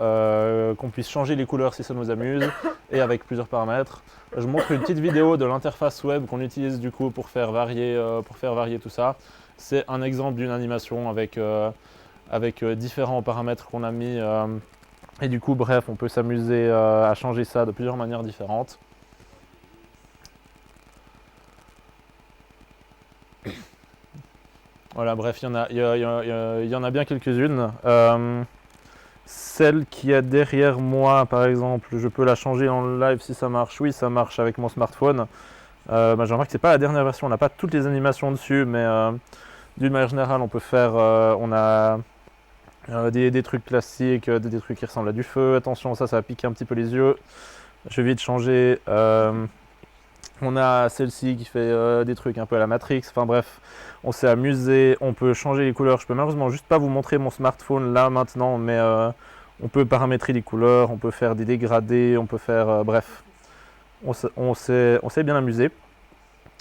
qu'on puisse changer les couleurs si ça nous amuse, et avec plusieurs paramètres. Je vous montre une petite vidéo de l'interface web qu'on utilise du coup pour faire varier tout ça. C'est un exemple d'une animation avec différents paramètres qu'on a mis. Et du coup, bref, on peut s'amuser à changer ça de plusieurs manières différentes. Voilà, bref, il y en a bien quelques-unes. Celle qui est derrière moi, par exemple, je peux la changer en live si ça marche. Oui, ça marche avec mon smartphone. Je remarque que c'est pas la dernière version, on n'a pas toutes les animations dessus, mais d'une manière générale, on peut faire, on a des trucs classiques, des trucs qui ressemblent à du feu. Attention, ça va piquer un petit peu les yeux. Je vais vite changer. On a celle-ci qui fait des trucs un peu à la Matrix. Enfin bref, on s'est amusé. On peut changer les couleurs. Je peux malheureusement juste pas vous montrer mon smartphone là maintenant, mais on peut paramétrer les couleurs, on peut faire des dégradés, on peut faire... bref, on s'est bien amusé.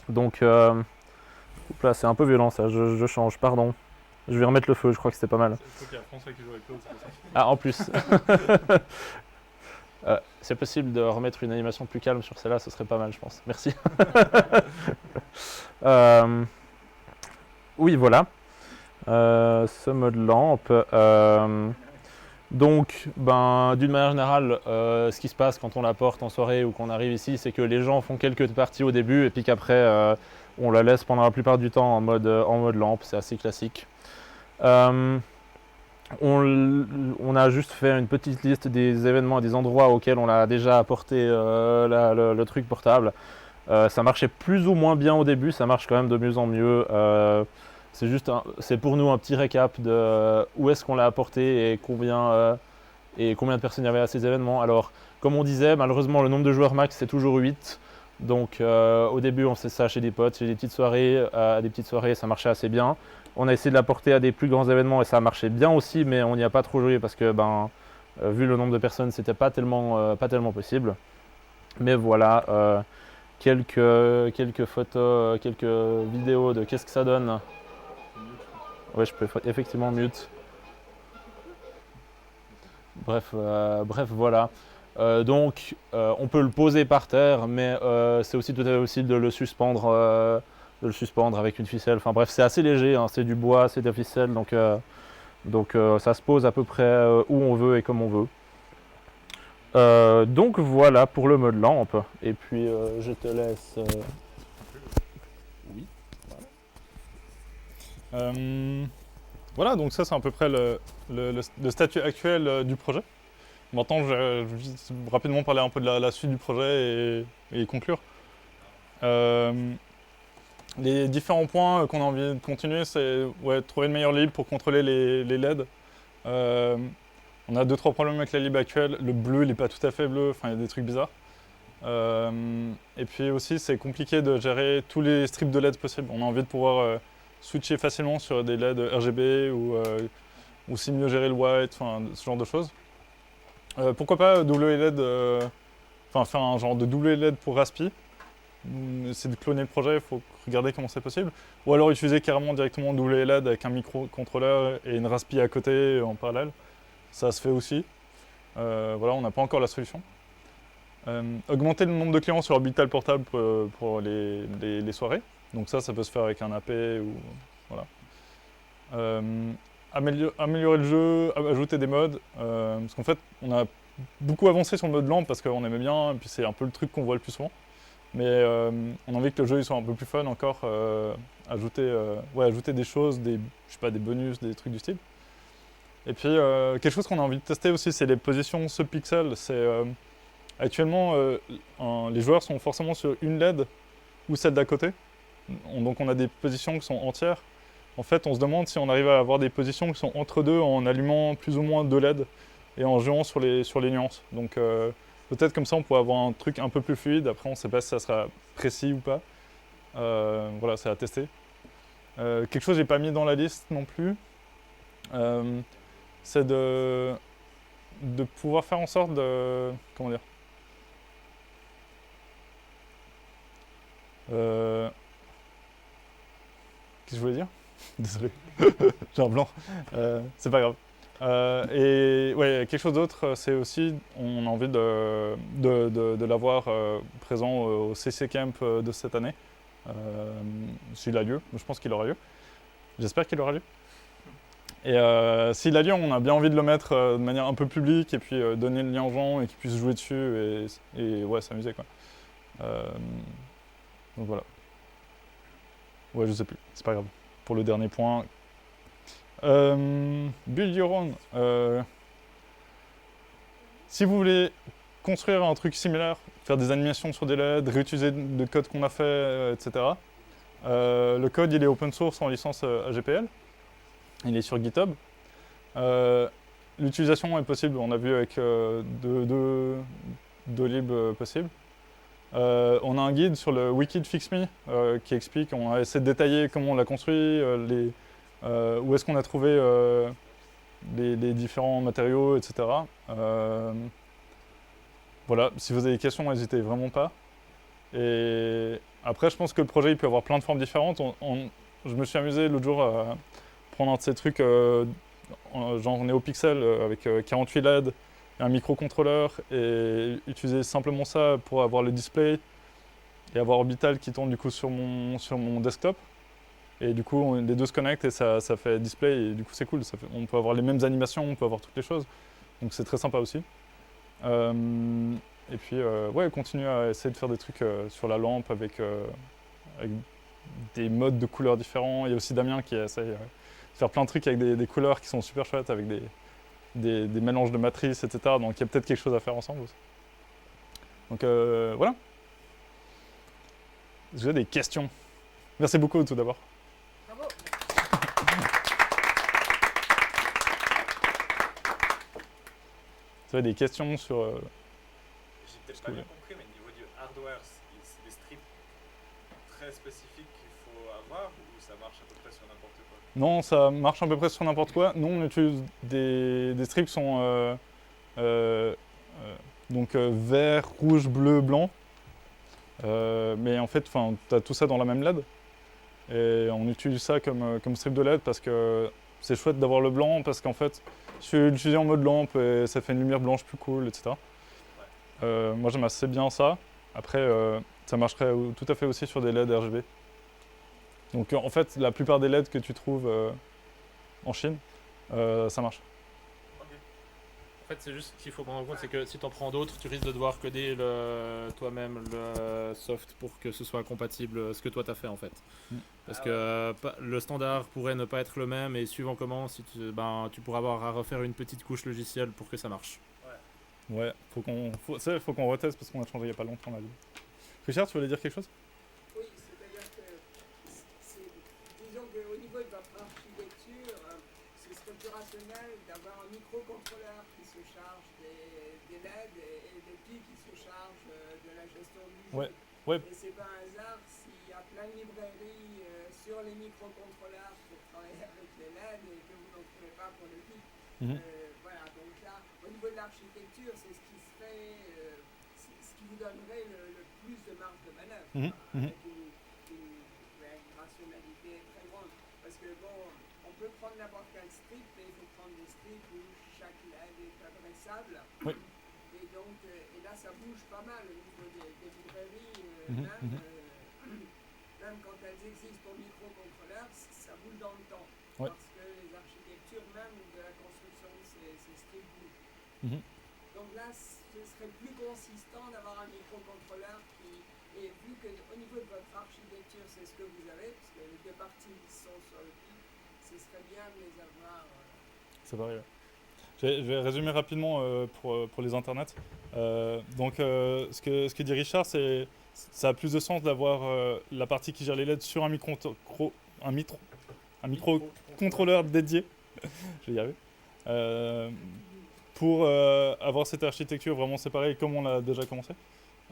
Donc, là c'est un peu violent ça, je change, pardon. Je vais remettre le feu, je crois que c'était pas mal. Il faut qu'il y a François qui joue avec l'autre, c'est pour ça. Ah, en plus. C'est possible de remettre une animation plus calme sur celle-là, ce serait pas mal, je pense. Merci. Oui, voilà. Ce mode lampe. Donc, d'une manière générale, ce qui se passe quand on la porte en soirée ou qu'on arrive ici, c'est que les gens font quelques parties au début et puis qu'après, on la laisse pendant la plupart du temps en mode lampe. C'est assez classique. On a juste fait une petite liste des événements et des endroits auxquels on a déjà apporté le truc portable. Ça marchait plus ou moins bien au début, ça marche quand même de mieux en mieux. C'est pour nous un petit récap de où est-ce qu'on l'a apporté et combien de personnes il y avait à ces événements. Alors, comme on disait, malheureusement, le nombre de joueurs max, c'est toujours 8. Donc, au début, on faisait ça chez des potes, chez des petites soirées. À des petites soirées, ça marchait assez bien. On a essayé de l'apporter à des plus grands événements et ça marchait bien aussi, mais on n'y a pas trop joué parce que, vu le nombre de personnes, c'était pas tellement possible. Mais voilà, quelques photos, quelques vidéos de qu'est-ce que ça donne. Ouais, je peux effectivement mute. Bref, voilà. Donc, on peut le poser par terre, mais c'est aussi tout à fait possible de le suspendre avec une ficelle. Enfin bref, c'est assez léger, hein, c'est du bois, c'est de la ficelle, donc ça se pose à peu près où on veut et comme on veut. Donc voilà pour le mode lampe. Et puis je te laisse. Oui. Voilà, donc ça c'est à peu près le statut actuel du projet. Maintenant, je vais rapidement parler un peu de la suite du projet et conclure. Les différents points qu'on a envie de continuer, c'est trouver une meilleure lib pour contrôler les LED. On a 2-3 problèmes avec la lib actuelle. Le bleu, il n'est pas tout à fait bleu, enfin il y a des trucs bizarres. Et puis aussi, c'est compliqué de gérer tous les strips de LED possibles. On a envie de pouvoir switcher facilement sur des LED RGB ou aussi mieux gérer le white, enfin ce genre de choses. Pourquoi pas WLED, faire un genre de WLED pour Raspi. C'est de cloner le projet, il faut regarder comment c'est possible. Ou alors utiliser carrément directement WLED avec un microcontrôleur et une Raspi à côté en parallèle. Ça se fait aussi. Voilà, on n'a pas encore la solution. Augmenter le nombre de clients sur Orbital Portable pour les soirées. Donc ça peut se faire avec un AP ou voilà. Améliorer le jeu, ajouter des modes. Parce qu'en fait, on a beaucoup avancé sur le mode lampe parce qu'on aimait bien, et puis c'est un peu le truc qu'on voit le plus souvent. Mais on a envie que le jeu il soit un peu plus fun encore. Ajouter des choses, des bonus, des trucs du style. Et puis quelque chose qu'on a envie de tester aussi, c'est les positions subpixels. Actuellement, les joueurs sont forcément sur une LED ou celle d'à côté. Donc on a des positions qui sont entières. En fait, on se demande si on arrive à avoir des positions qui sont entre deux en allumant plus ou moins 2 LED et en jouant sur les nuances. Donc peut-être comme ça on pourrait avoir un truc un peu plus fluide. Après, on ne sait pas si ça sera précis ou pas. Voilà, c'est à tester. Quelque chose que j'ai pas mis dans la liste non plus, c'est de pouvoir faire en sorte de... Comment dire Qu'est-ce que je voulais dire? Désolé, j'ai un blanc. C'est pas grave. Et ouais, quelque chose d'autre, c'est aussi, on a envie de l'avoir présent au CC Camp de cette année. S'il a lieu, je pense qu'il aura lieu. J'espère qu'il aura lieu. Et s'il a lieu, on a bien envie de le mettre de manière un peu publique et puis donner le lien aux gens et qu'ils puissent jouer dessus et ouais, s'amuser quoi. Donc voilà. Ouais, je sais plus, c'est pas grave. Pour le dernier point. Build your own. Si vous voulez construire un truc similaire, faire des animations sur des LED, réutiliser le code qu'on a fait, etc. Le code il est open source en licence AGPL. Il est sur GitHub. L'utilisation est possible, on a vu avec deux libs possibles. On a un guide sur le wiki de FixMe qui explique, on a essayé de détailler comment on l'a construit, où est-ce qu'on a trouvé les différents matériaux, etc. Voilà, si vous avez des questions, n'hésitez vraiment pas. Et après, je pense que le projet il peut avoir plein de formes différentes. Je me suis amusé l'autre jour à prendre un de ces trucs genre NeoPixel avec 48 LED un microcontrôleur et utiliser simplement ça pour avoir le display et avoir Orbital qui tourne du coup sur mon desktop. Et du coup, les deux se connectent et ça fait display et du coup c'est cool. On peut avoir les mêmes animations, on peut avoir toutes les choses. Donc c'est très sympa aussi. Et puis ouais, continuer à essayer de faire des trucs sur la lampe avec des modes de couleurs différents. Il y a aussi Damien qui essaye de faire plein de trucs avec des couleurs qui sont super chouettes, avec des mélanges de matrices, etc. Donc il y a peut-être quelque chose à faire ensemble aussi. Donc voilà. J'ai des questions. Merci beaucoup tout d'abord. Bravo. Vous avez des questions sur... J'ai peut-être pas bien compris, mais au niveau du hardware, c'est des strips très spécifiques qu'il faut avoir ou ça marche à peu près sur n'importe quoi? Non, ça marche à peu près sur n'importe quoi. Nous, on utilise des strips qui sont vert, rouge, bleu, blanc. Mais en fait, tu as tout ça dans la même LED. Et on utilise ça comme strip de LED parce que c'est chouette d'avoir le blanc parce qu'en fait, je l'utilise en mode lampe et ça fait une lumière blanche plus cool, etc. Moi, j'aime assez bien ça. Après, ça marcherait tout à fait aussi sur des LED RGB. Donc en fait, la plupart des LED que tu trouves en Chine, ça marche. En fait, c'est juste ce qu'il faut prendre en compte, c'est que si tu en prends d'autres, tu risques de devoir coder toi-même le soft pour que ce soit compatible ce que toi tu as fait en fait. Parce que le standard pourrait ne pas être le même et suivant comment, tu pourras avoir à refaire une petite couche logicielle pour que ça marche. Ouais, faut qu'on reteste parce qu'on a changé il n'y a pas longtemps la vie. Richard, tu voulais dire quelque chose? Oui, c'est-à-dire que disons qu'au niveau de votre architecture, ce serait plus rationnel d'avoir un microcontrôleur qui se charge des LED et des piles qui se chargent de la gestion du jeu. Ouais. Et c'est pas un hasard s'il y a plein de librairies sur les microcontrôleurs pour travailler avec les LED et que vous n'en trouvez pas pour les piles. Voilà, donc là, au niveau de l'architecture, c'est ce qui serait, ce qui vous donnerait le plus de marge de manœuvre, avec une rationalité très grande. Parce que bon, on peut prendre n'importe quel strip, mais il faut prendre des strips où chaque LED est adressable. Oui. Et donc, et là, ça bouge pas mal au niveau des librairies, même quand elles existent au microcontrôleur, ça bouge dans le temps. Ouais. Parce que les architectures même de la construction de ces strips bougent. Donc là, ce serait plus consistant d'avoir un microcontrôleur qui, et vu qu'au niveau de votre architecture, c'est ce que vous avez, parce que les deux parties sont sur le pic, ce serait bien de les avoir. Ça varie. Je vais résumer rapidement pour les internets. Ce que dit Richard, c'est ça a plus de sens d'avoir la partie qui gère les LED sur un microcontrôleur dédié. Je vais y arriver. Pour avoir cette architecture vraiment séparée comme on l'a déjà commencé.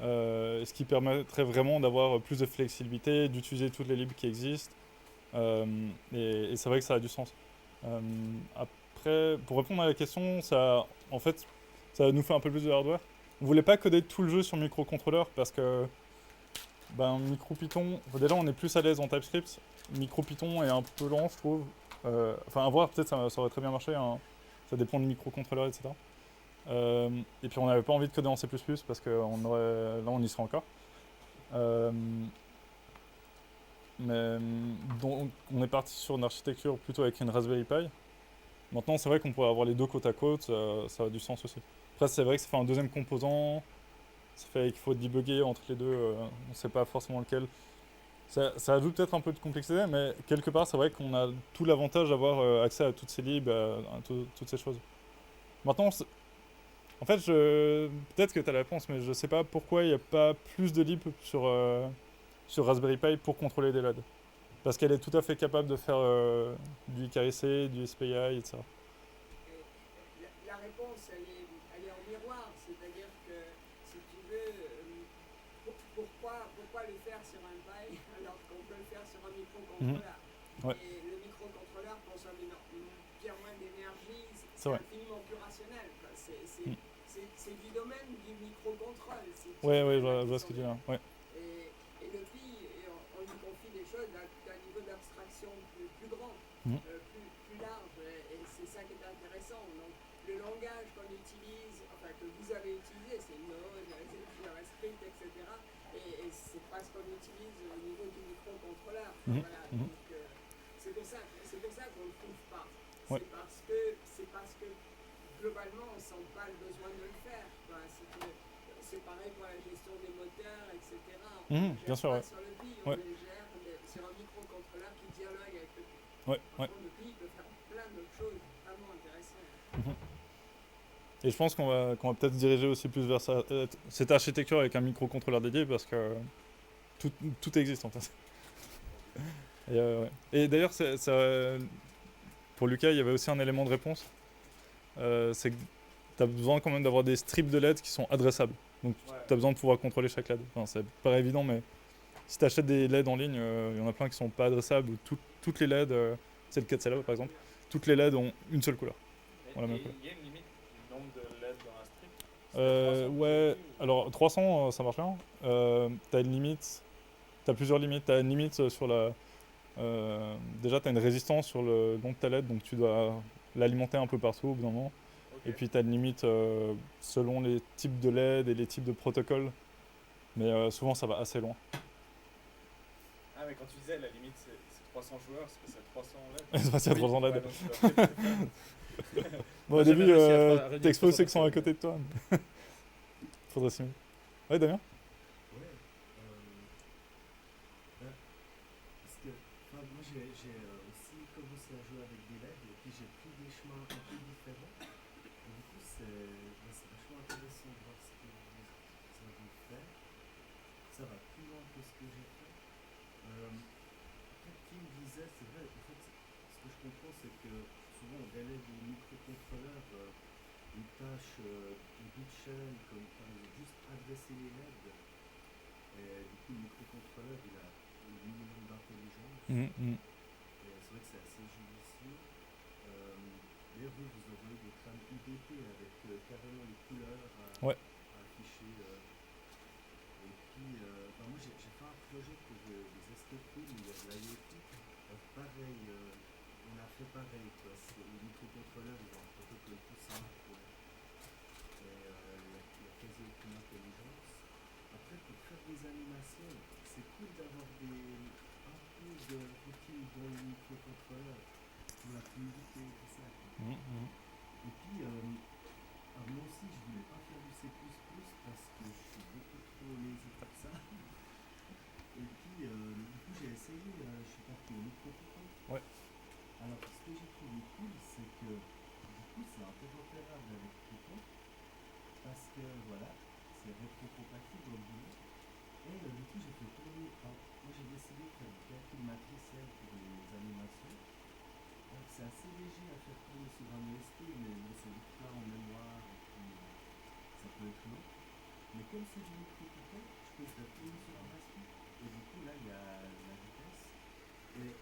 Ce qui permettrait vraiment d'avoir plus de flexibilité, d'utiliser toutes les libres qui existent. Et c'est vrai que ça a du sens. Après, pour répondre à la question, ça nous fait un peu plus de hardware. On voulait pas coder tout le jeu sur microcontrôleur parce que MicroPython, déjà on est plus à l'aise en TypeScript. MicroPython est un peu lent, je trouve. À voir, peut-être ça aurait très bien marché. Hein. Ça dépend du microcontrôleur, etc. Et puis on n'avait pas envie de coder en C++ parce que là on y serait encore. Donc on est parti sur une architecture plutôt avec une Raspberry Pi. Maintenant c'est vrai qu'on pourrait avoir les deux côte à côte, ça a du sens aussi. Après c'est vrai que ça fait un deuxième composant, ça fait qu'il faut débugger entre les deux, on ne sait pas forcément lequel. Ça ajoute peut-être un peu de complexité, mais quelque part c'est vrai qu'on a tout l'avantage d'avoir accès à toutes ces libs, à toutes ces choses. Maintenant, en fait, peut-être que tu as la réponse, mais je sais pas pourquoi il n'y a pas plus de libs sur Raspberry Pi pour contrôler des LED. Parce qu'elle est tout à fait capable de faire du IKC, du SPI, etc. La réponse, elle est en miroir, c'est-à-dire que, si tu veux, pourquoi le faire sur un Pi alors qu'on peut le faire sur un microcontrôleur? Ouais. Et le microcontrôleur consomme bien moins d'énergie, c'est vrai. infiniment plus rationnel. C'est du domaine du microcontrôle. Ouais, je vois ce que tu dis là. Ouais. Et le Pi, on lui confie des choses d'un niveau d'abstraction plus grand, plus large, et c'est ça qui est intéressant. Donc, le langage qu'on utilise, enfin, que vous avez utilisé, c'est Node, JavaScript, etc. Et c'est pas ce qu'on utilise au niveau du microcontrôleur. Mhm, Voilà, mhm. donc c'est pour ça qu'on ne le trouve pas. Ouais. C'est parce que globalement, on ne sent pas le besoin de le faire. Quoi. C'est pareil pour la gestion des moteurs, etc. On Mhm, ne bien gère sûr, pas ouais. sur le PI, on Ouais. les gère sur un microcontrôleur qui dialogue avec le PI. Ouais, Par ouais. contre, le PI peut faire plein d'autres choses vraiment intéressantes. Et je pense qu'on va peut-être se diriger aussi plus vers cette architecture avec un microcontrôleur dédié parce que tout existe en fait. Ouais. Et d'ailleurs, pour Lucas, il y avait aussi un élément de réponse. C'est que tu as besoin quand même d'avoir des strips de LED qui sont adressables. Donc tu as besoin de pouvoir contrôler chaque LED. Enfin, c'est pas évident, mais si tu achètes des LED en ligne, il y en a plein qui sont pas adressables ou toutes les LED, c'est le cas de celle-là par exemple, toutes les LED ont une seule couleur. Voilà, même couleur. Il y a une limite du nombre de LED dans un strip? C'était 300 que Ouais, j'ai vu, ou- alors 300 ça marche bien. T'as une limite, t'as plusieurs limites. T'as une limite sur la. Déjà, t'as une résistance sur le long de ta LED, donc tu dois l'alimenter un peu partout au bout d'un moment. Ok. Et puis t'as une limite selon les types de LED et les types de protocoles. Mais souvent ça va assez loin. Ah, mais quand tu disais la limite c'est 300 joueurs, c'est parce qu'il y a 300 LED. C'est parce qu'il y a 300 LED. Ouais, donc tu dois peut-être- Bon, au Moi, j'ai début, jamais réussi à réunir t'exposes 300 ceux qui sont à personnes. côté de toi. Faudrait s'y mettre. Ouais, Damien? Ouais. Parce que moi j'ai aussi commencé à jouer avec des LED et puis j'ai pris des chemins un peu différents. Et du coup c'est vachement intéressant de voir ce que ça vous fait. Ça va plus loin que ce que j'ai fait. Après, qui me disait, c'est vrai, en fait, ce que je comprends, c'est que souvent on délègue aux microcontrôleurs une tâche de bout de chaîne, comme par exemple juste adresser les LED. Et du coup, le microcontrôleur, il a le minimum d'intelligence. Mhm. Et c'est vrai que c'est assez judicieux. D'ailleurs, vous envoyez des crânes UDP avec carrément les couleurs Ouais. à afficher. Et puis, moi j'ai fait un projet pour des escape rooms où il y a de l'IoT. Pareil, on a fait pareil. Les microcontrôleurs, ils ont un protocole tout simple. Et il n'y a quasi aucune intelligence. Après, pour faire des animations, c'est cool d'avoir un peu de routine dans le microcontrôleur pour la fluidité et tout ça. Mhm. Et puis, alors moi aussi, je voulais pas faire du C++ parce que je suis beaucoup trop lazy pour ça. Et puis, du coup, j'ai essayé, je suis parti au micro-Python. Ouais. Alors, ce que j'ai trouvé cool, c'est que du coup, c'est interopérable avec Python parce que voilà, c'est rétro-compatible au boulot. Et du coup, j'ai fait tourner. Moi, j'ai décidé de faire du calcul matriciel pour les animations. Donc, c'est assez léger à faire tourner sur un ESP, mais c'est vite plat en mémoire et puis ça peut être long. Mais comme c'est du micro-Python, je peux faire tourner sur un Raspberry. Et du coup, là, il y a la vitesse. Et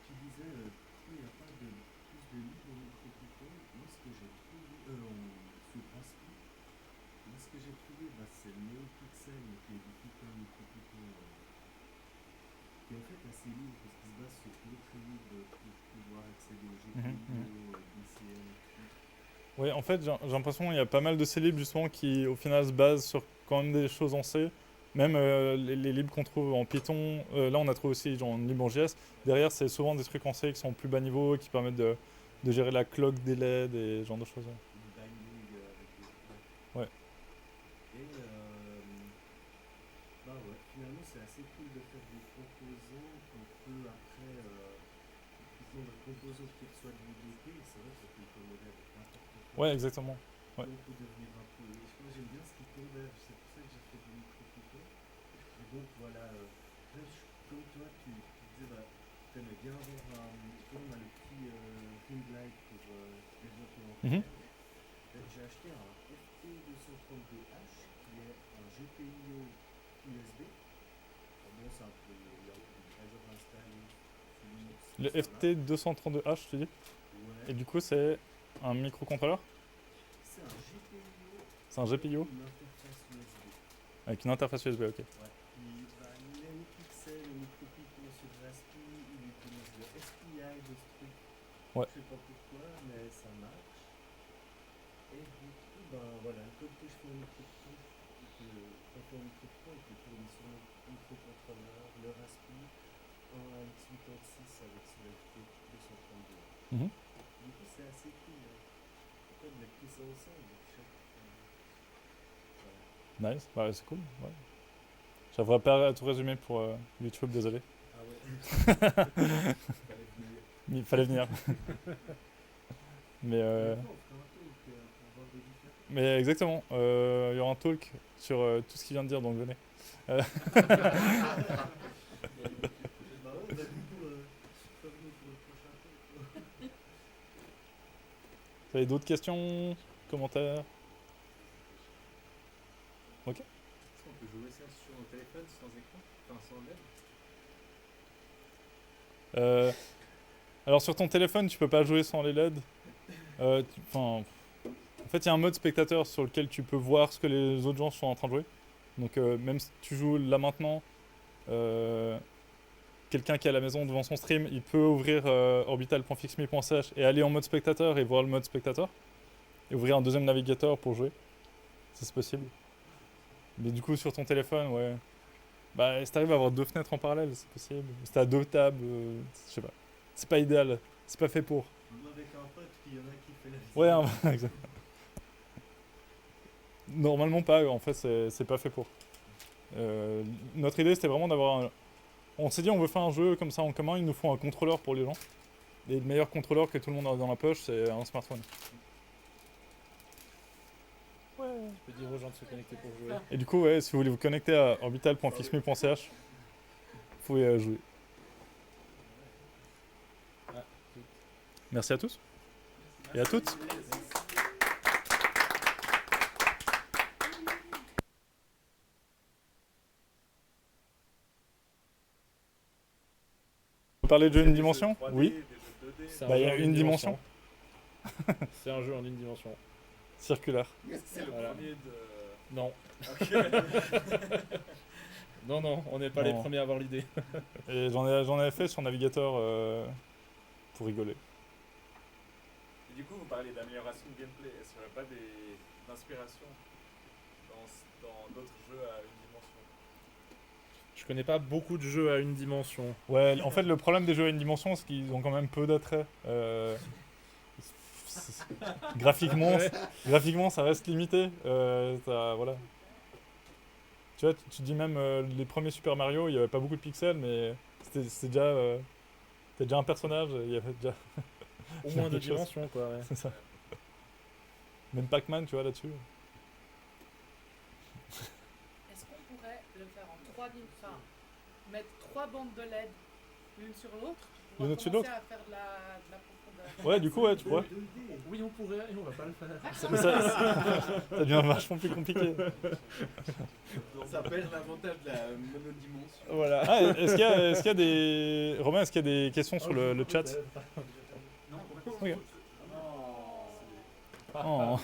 tu disais, pourquoi il n'y a pas plus de livres au micro-Python? Moi, ce que j'ai trouvé, sur Raspberry, moi, ce que j'ai trouvé, c'est le NeoPixel, qui est du Python micro-Python, qui est en fait assez libre parce qu'il se base sur d'autres livres pour pouvoir accéder aux jeux vidéo, DCL et tout. Ouais, en fait, j'ai l'impression qu'il y a pas mal de ces libres justement qui, au final, se basent sur quand même des choses en C. Même les libres qu'on trouve en Python, là on a trouvé aussi genre, en libre en JS. Derrière, c'est souvent des trucs en C qui sont plus bas niveau, qui permettent de gérer la clock des LED et ce genre de choses. Ouais. Le binding avec des. Ouais. Et ouais, finalement c'est assez cool de faire des composants qu'on peut après. Typiquement le composant qui reçoit de l'UDP, c'est vrai que ça peut commander avec n'importe quoi. Ouais, exactement. Ouais. On peut devenir un peu. Moi j'aime bien ce qui converge, c'est pour ça que j'ai fait du micro-Python. Et donc voilà, comme toi tu disais, t'aimais bien avoir on a le petit ring light pour développer en Mhm. J'ai acheté un FT232H qui est un GPIO USB. Bon, c'est un peu. Il y a une driver installé sur Linux. Le ça va. FT232H, tu dis. Ouais. Et du coup, c'est un microcontrôleur C'est un GPIO. C'est un GPIO Une interface USB. avec une interface USB, ok. Ouais. Il est NeoPixel, le micro-Python sur Raspberry, il utilise le SPI de ce truc. Ouais. Je sais pas pourquoi, mais ça marche. Et du voilà, le code que je fais en micro-Python, qu'on fait en micro-Python, il peut tourner sur mon microcontrôleur, le Raspi, un x86 avec Solarité 232. Mhm. Du coup, c'est assez cool. Après, de mettre tout ça ensemble, donc voilà. Nice, bah, c'est cool. Ouais. J'arriverai pas à tout résumer pour YouTube, désolé. Ah ouais. Fallait venir. Mais il fallait venir. Mais, On fera un talk pour voir des différences. mais exactement, il y aura un talk sur tout ce qu'il vient de dire, donc venez. Bah ouais, on a vu pour revenir pour le prochain talk. Vous avez d'autres questions, commentaires? Ok. Est-ce qu'on peut jouer ça sur un téléphone sans écran? Enfin, sans LED? Alors sur ton téléphone, tu peux pas jouer sans les LED. En fait, il y a un mode spectateur sur lequel tu peux voir ce que les autres gens sont en train de jouer. Donc même si tu joues là maintenant, quelqu'un qui est à la maison devant son stream, il peut ouvrir orbital.fixme.ch et aller en mode spectateur et voir le mode spectateur. Et ouvrir un deuxième navigateur pour jouer. Ça, c'est possible. Mais du coup, sur ton téléphone, ouais. Bah, si t'arrives à avoir deux fenêtres en parallèle, c'est possible. Si t'as deux tables, je sais pas. C'est pas idéal. C'est pas fait pour. Ou avec un pote, puis il y en a qui fait la vidéo. Ouais, exact. Normalement pas, en fait, c'est pas fait pour. Notre idée, c'était vraiment d'avoir un... On s'est dit, on veut faire un jeu comme ça en commun, il nous faut un contrôleur pour les gens. Et le meilleur contrôleur que tout le monde a dans la poche, c'est un smartphone. Tu peux dire aux gens de se connecter pour jouer. Et du coup, ouais, si vous voulez vous connecter à orbital.fixme.ch, vous pouvez jouer. Merci à tous. Et à toutes. Vous parlez de jeu une dimension? Oui. C'est un Bah, il y jeu a en une dimension. C'est un jeu en une dimension. Circulaire. C'est le Voilà. premier de. Non. Ok. Non, on n'est pas les Non. premiers à avoir l'idée. Et j'en avais fait sur navigateur pour rigoler. Et du coup, vous parlez d'amélioration de gameplay. Est-ce qu'il n'y aurait pas d'inspiration dans d'autres jeux à une dimension? Je connais pas beaucoup de jeux à une dimension. Ouais, en fait, le problème des jeux à une dimension, c'est qu'ils ont quand même peu d'attrait. Graphiquement, Ouais. graphiquement, ça reste limité. Voilà. Tu vois, tu dis même les premiers Super Mario, il n'y avait pas beaucoup de pixels, mais c'était déjà, t'as déjà un personnage, il y avait déjà Au moins deux quelque chose. dimensions, quoi. Ouais. c'est ça. Même Pac-Man, tu vois, là-dessus. Est-ce qu'on pourrait le faire en 3 enfin, mettre 3 bandes de LED l'une sur l'autre pour L'une au-dessus de commencer l'autre. à faire de la profondeur? Ouais, du coup, ouais, tu pourrais. 2D. Oui, on pourrait, et on va pas le faire. Mais ça devient vachement plus compliqué. Ça s'appelle l'avantage de la monodimension. Voilà. Ah, est-ce qu'il y a des... Romain, est-ce qu'il y a des questions sur le chat? Non, Ok. non. Oh.